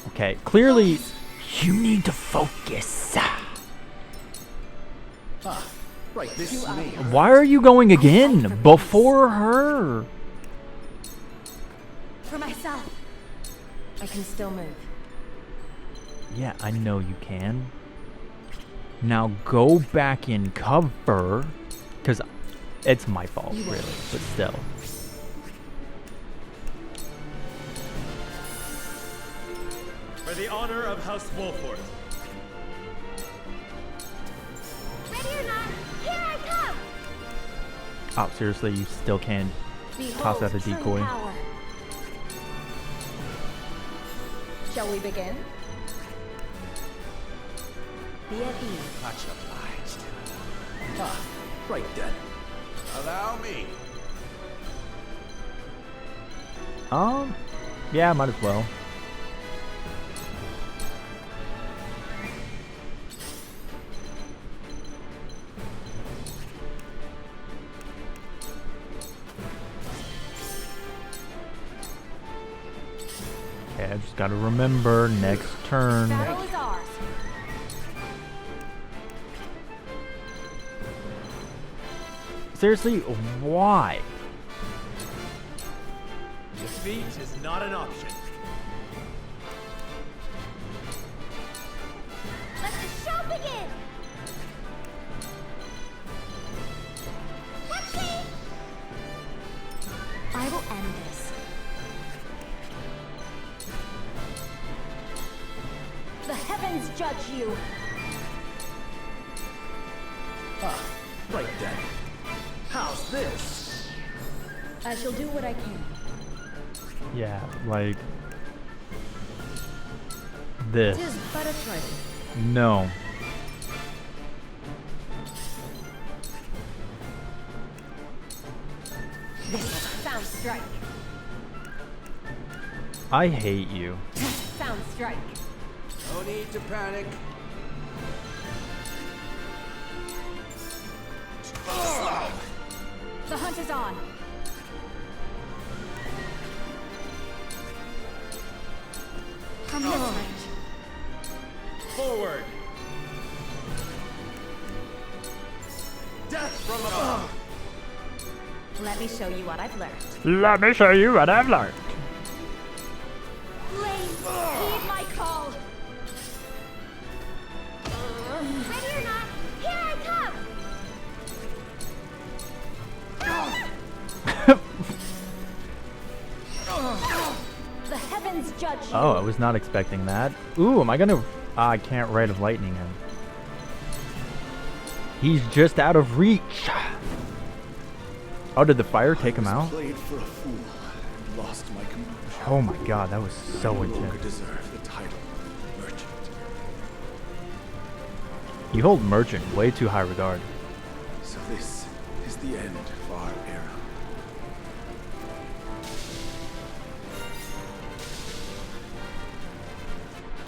Okay, clearly you need to focus. Right, this is me. Why are you going again before her? For myself. I can still move. Yeah, I know you can. Now go back in cover, because it's my fault, really, but still. For the honor of House Wolfort. Ready or not, here I come. Oh, seriously, you still can't toss out a decoy? Shall we begin? Be at ease. Much obliged. Right then. Allow me. Yeah, might as well. Okay, I just gotta remember next turn. Battle is ours. Seriously, why? Defeat is not an option. Let the show begin. Watch me. I will end this. The heavens judge you. Right then. How's this? I shall do what I can. Yeah, like this. Tis but a trifle. No. This is sound strike. I hate you. Sound strike. No need to panic. The hunt is on. From this range. Forward. Death from above. Let me show you what I've learned. Let me show you what I've learned. Blaze, heed my call. Ready or not, here I come. The heavens judge you. Oh, I was not expecting that. Ooh, am I gonna... I can't Rite of Lightning him. He's just out of reach. Oh, did the fire take him out? Played for a fool and lost my composure. Oh my god, that was so I no intense. longer deserve the title of merchant. You hold Merchant way too high regard. So this is the end of our era.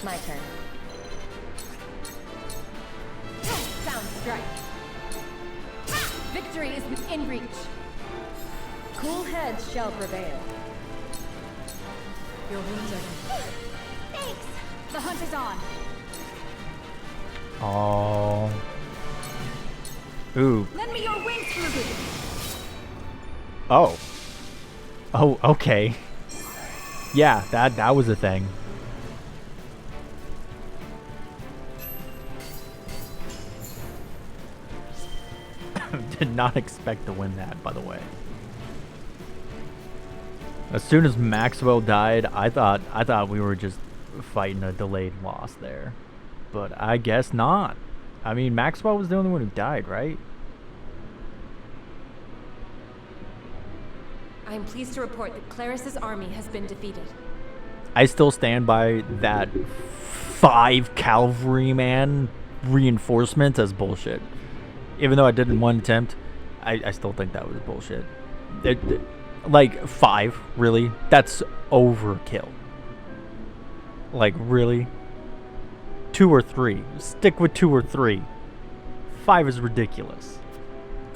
My turn. Sound strike. Victory is within reach. Cool heads shall prevail. Your wounds are... Thanks! The hunt is on. Oh. Ooh. Lend me your wings, Ruby! Oh. Oh, okay. Yeah, that was a thing. Did not expect to win that, by the way. As soon as Maxwell died, I thought we were just fighting a delayed loss there. But I guess not. I mean, Maxwell was the only one who died, right? I am pleased to report that Clarus's army has been defeated. I still stand by that 5 cavalryman reinforcements as bullshit. Even though I did in one attempt, I still think that was bullshit. Like 5, really? That's overkill. Like, really? 2 or 3. Stick with 2 or 3. 5 is ridiculous.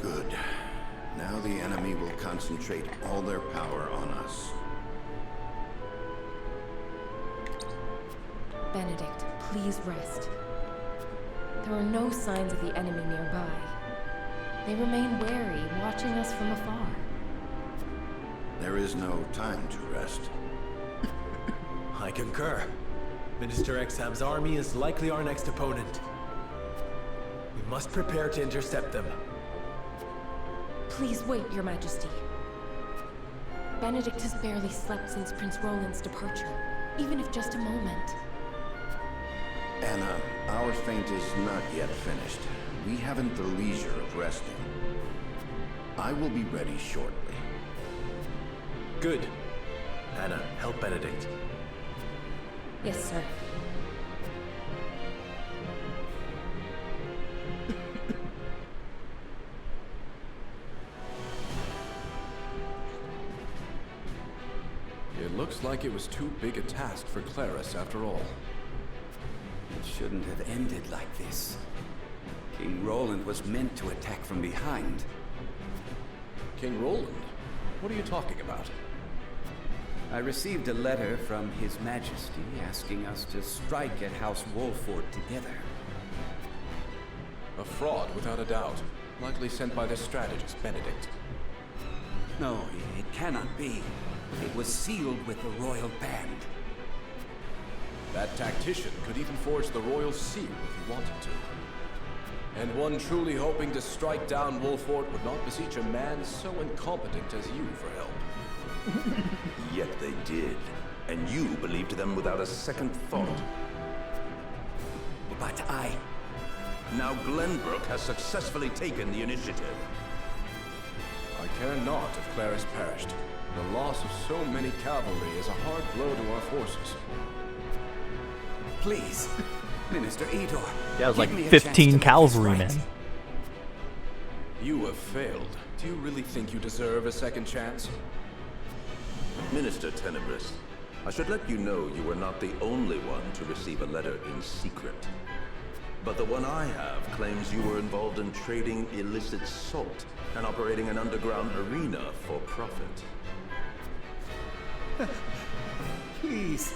Good. Now the enemy will concentrate all their power on us. Benedict, please rest. There are no signs of the enemy nearby. They remain wary, watching us from afar. There is no time to rest. I concur. Minister Exam's army is likely our next opponent. We must prepare to intercept them. Please wait, Your Majesty. Benedict has barely slept since Prince Roland's departure, even if just a moment. Anna, our feint is not yet finished. We haven't the leisure of resting. I will be ready shortly. Good. Anna, help Benedict. Yes, sir. It looks like it was too big a task for Clarus after all. It shouldn't have ended like this. King Roland was meant to attack from behind. King Roland? What are you talking about? I received a letter from His Majesty asking us to strike at House Wolford together. A fraud, without a doubt. Likely sent by the strategist, Benedict. No, it cannot be. It was sealed with the royal band. That tactician could even forge the royal seal if he wanted to. And one truly hoping to strike down Wolford would not beseech a man so incompetent as you for help. Yet they did. And you believed them without a second thought. But Now Glenbrook has successfully taken the initiative. I care not if Clarus perished. The loss of so many cavalry is a hard blow to our forces. Please, Minister Edor. Yeah, it was like 15 cavalrymen. You have failed. Do you really think you deserve a second chance? Minister Tenebris, I should let you know you were not the only one to receive a letter in secret. But the one I have claims you were involved in trading illicit salt and operating an underground arena for profit. Please,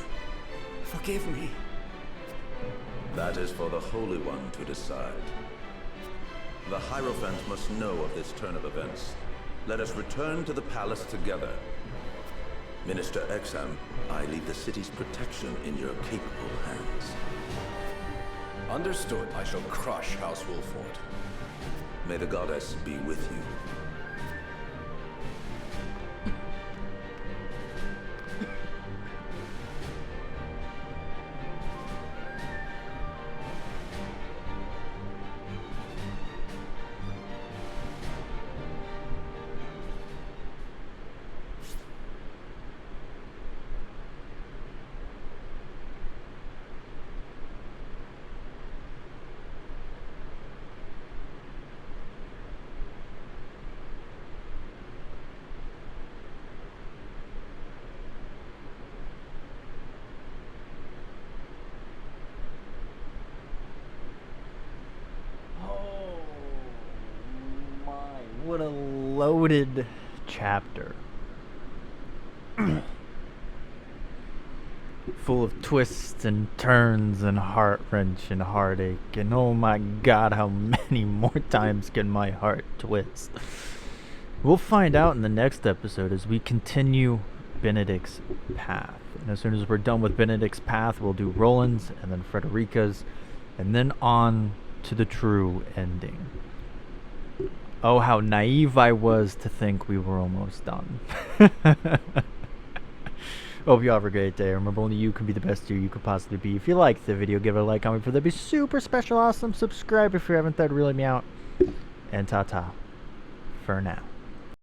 forgive me. That is for the Holy One to decide. The Hierophant must know of this turn of events. Let us return to the palace together. Minister Exam, I leave the city's protection in your capable hands. Understood. I shall crush House Wolford. May the goddess be with you. loaded chapter. Full of twists and turns and heart-wrench and heartache. And oh my god, how many more times can my heart twist? We'll find out in the next episode as we continue Benedict's path. And as soon as we're done with Benedict's path, we'll do Roland's and then Frederica's, and then on to the true ending. Oh, how naive I was to think we were almost done. Hope you all have a great day. Remember, only you can be the best you could possibly be. If you liked the video, give it a like, comment for that. Be super special, awesome. Subscribe if you haven't. That'd really me out. And ta-ta for now.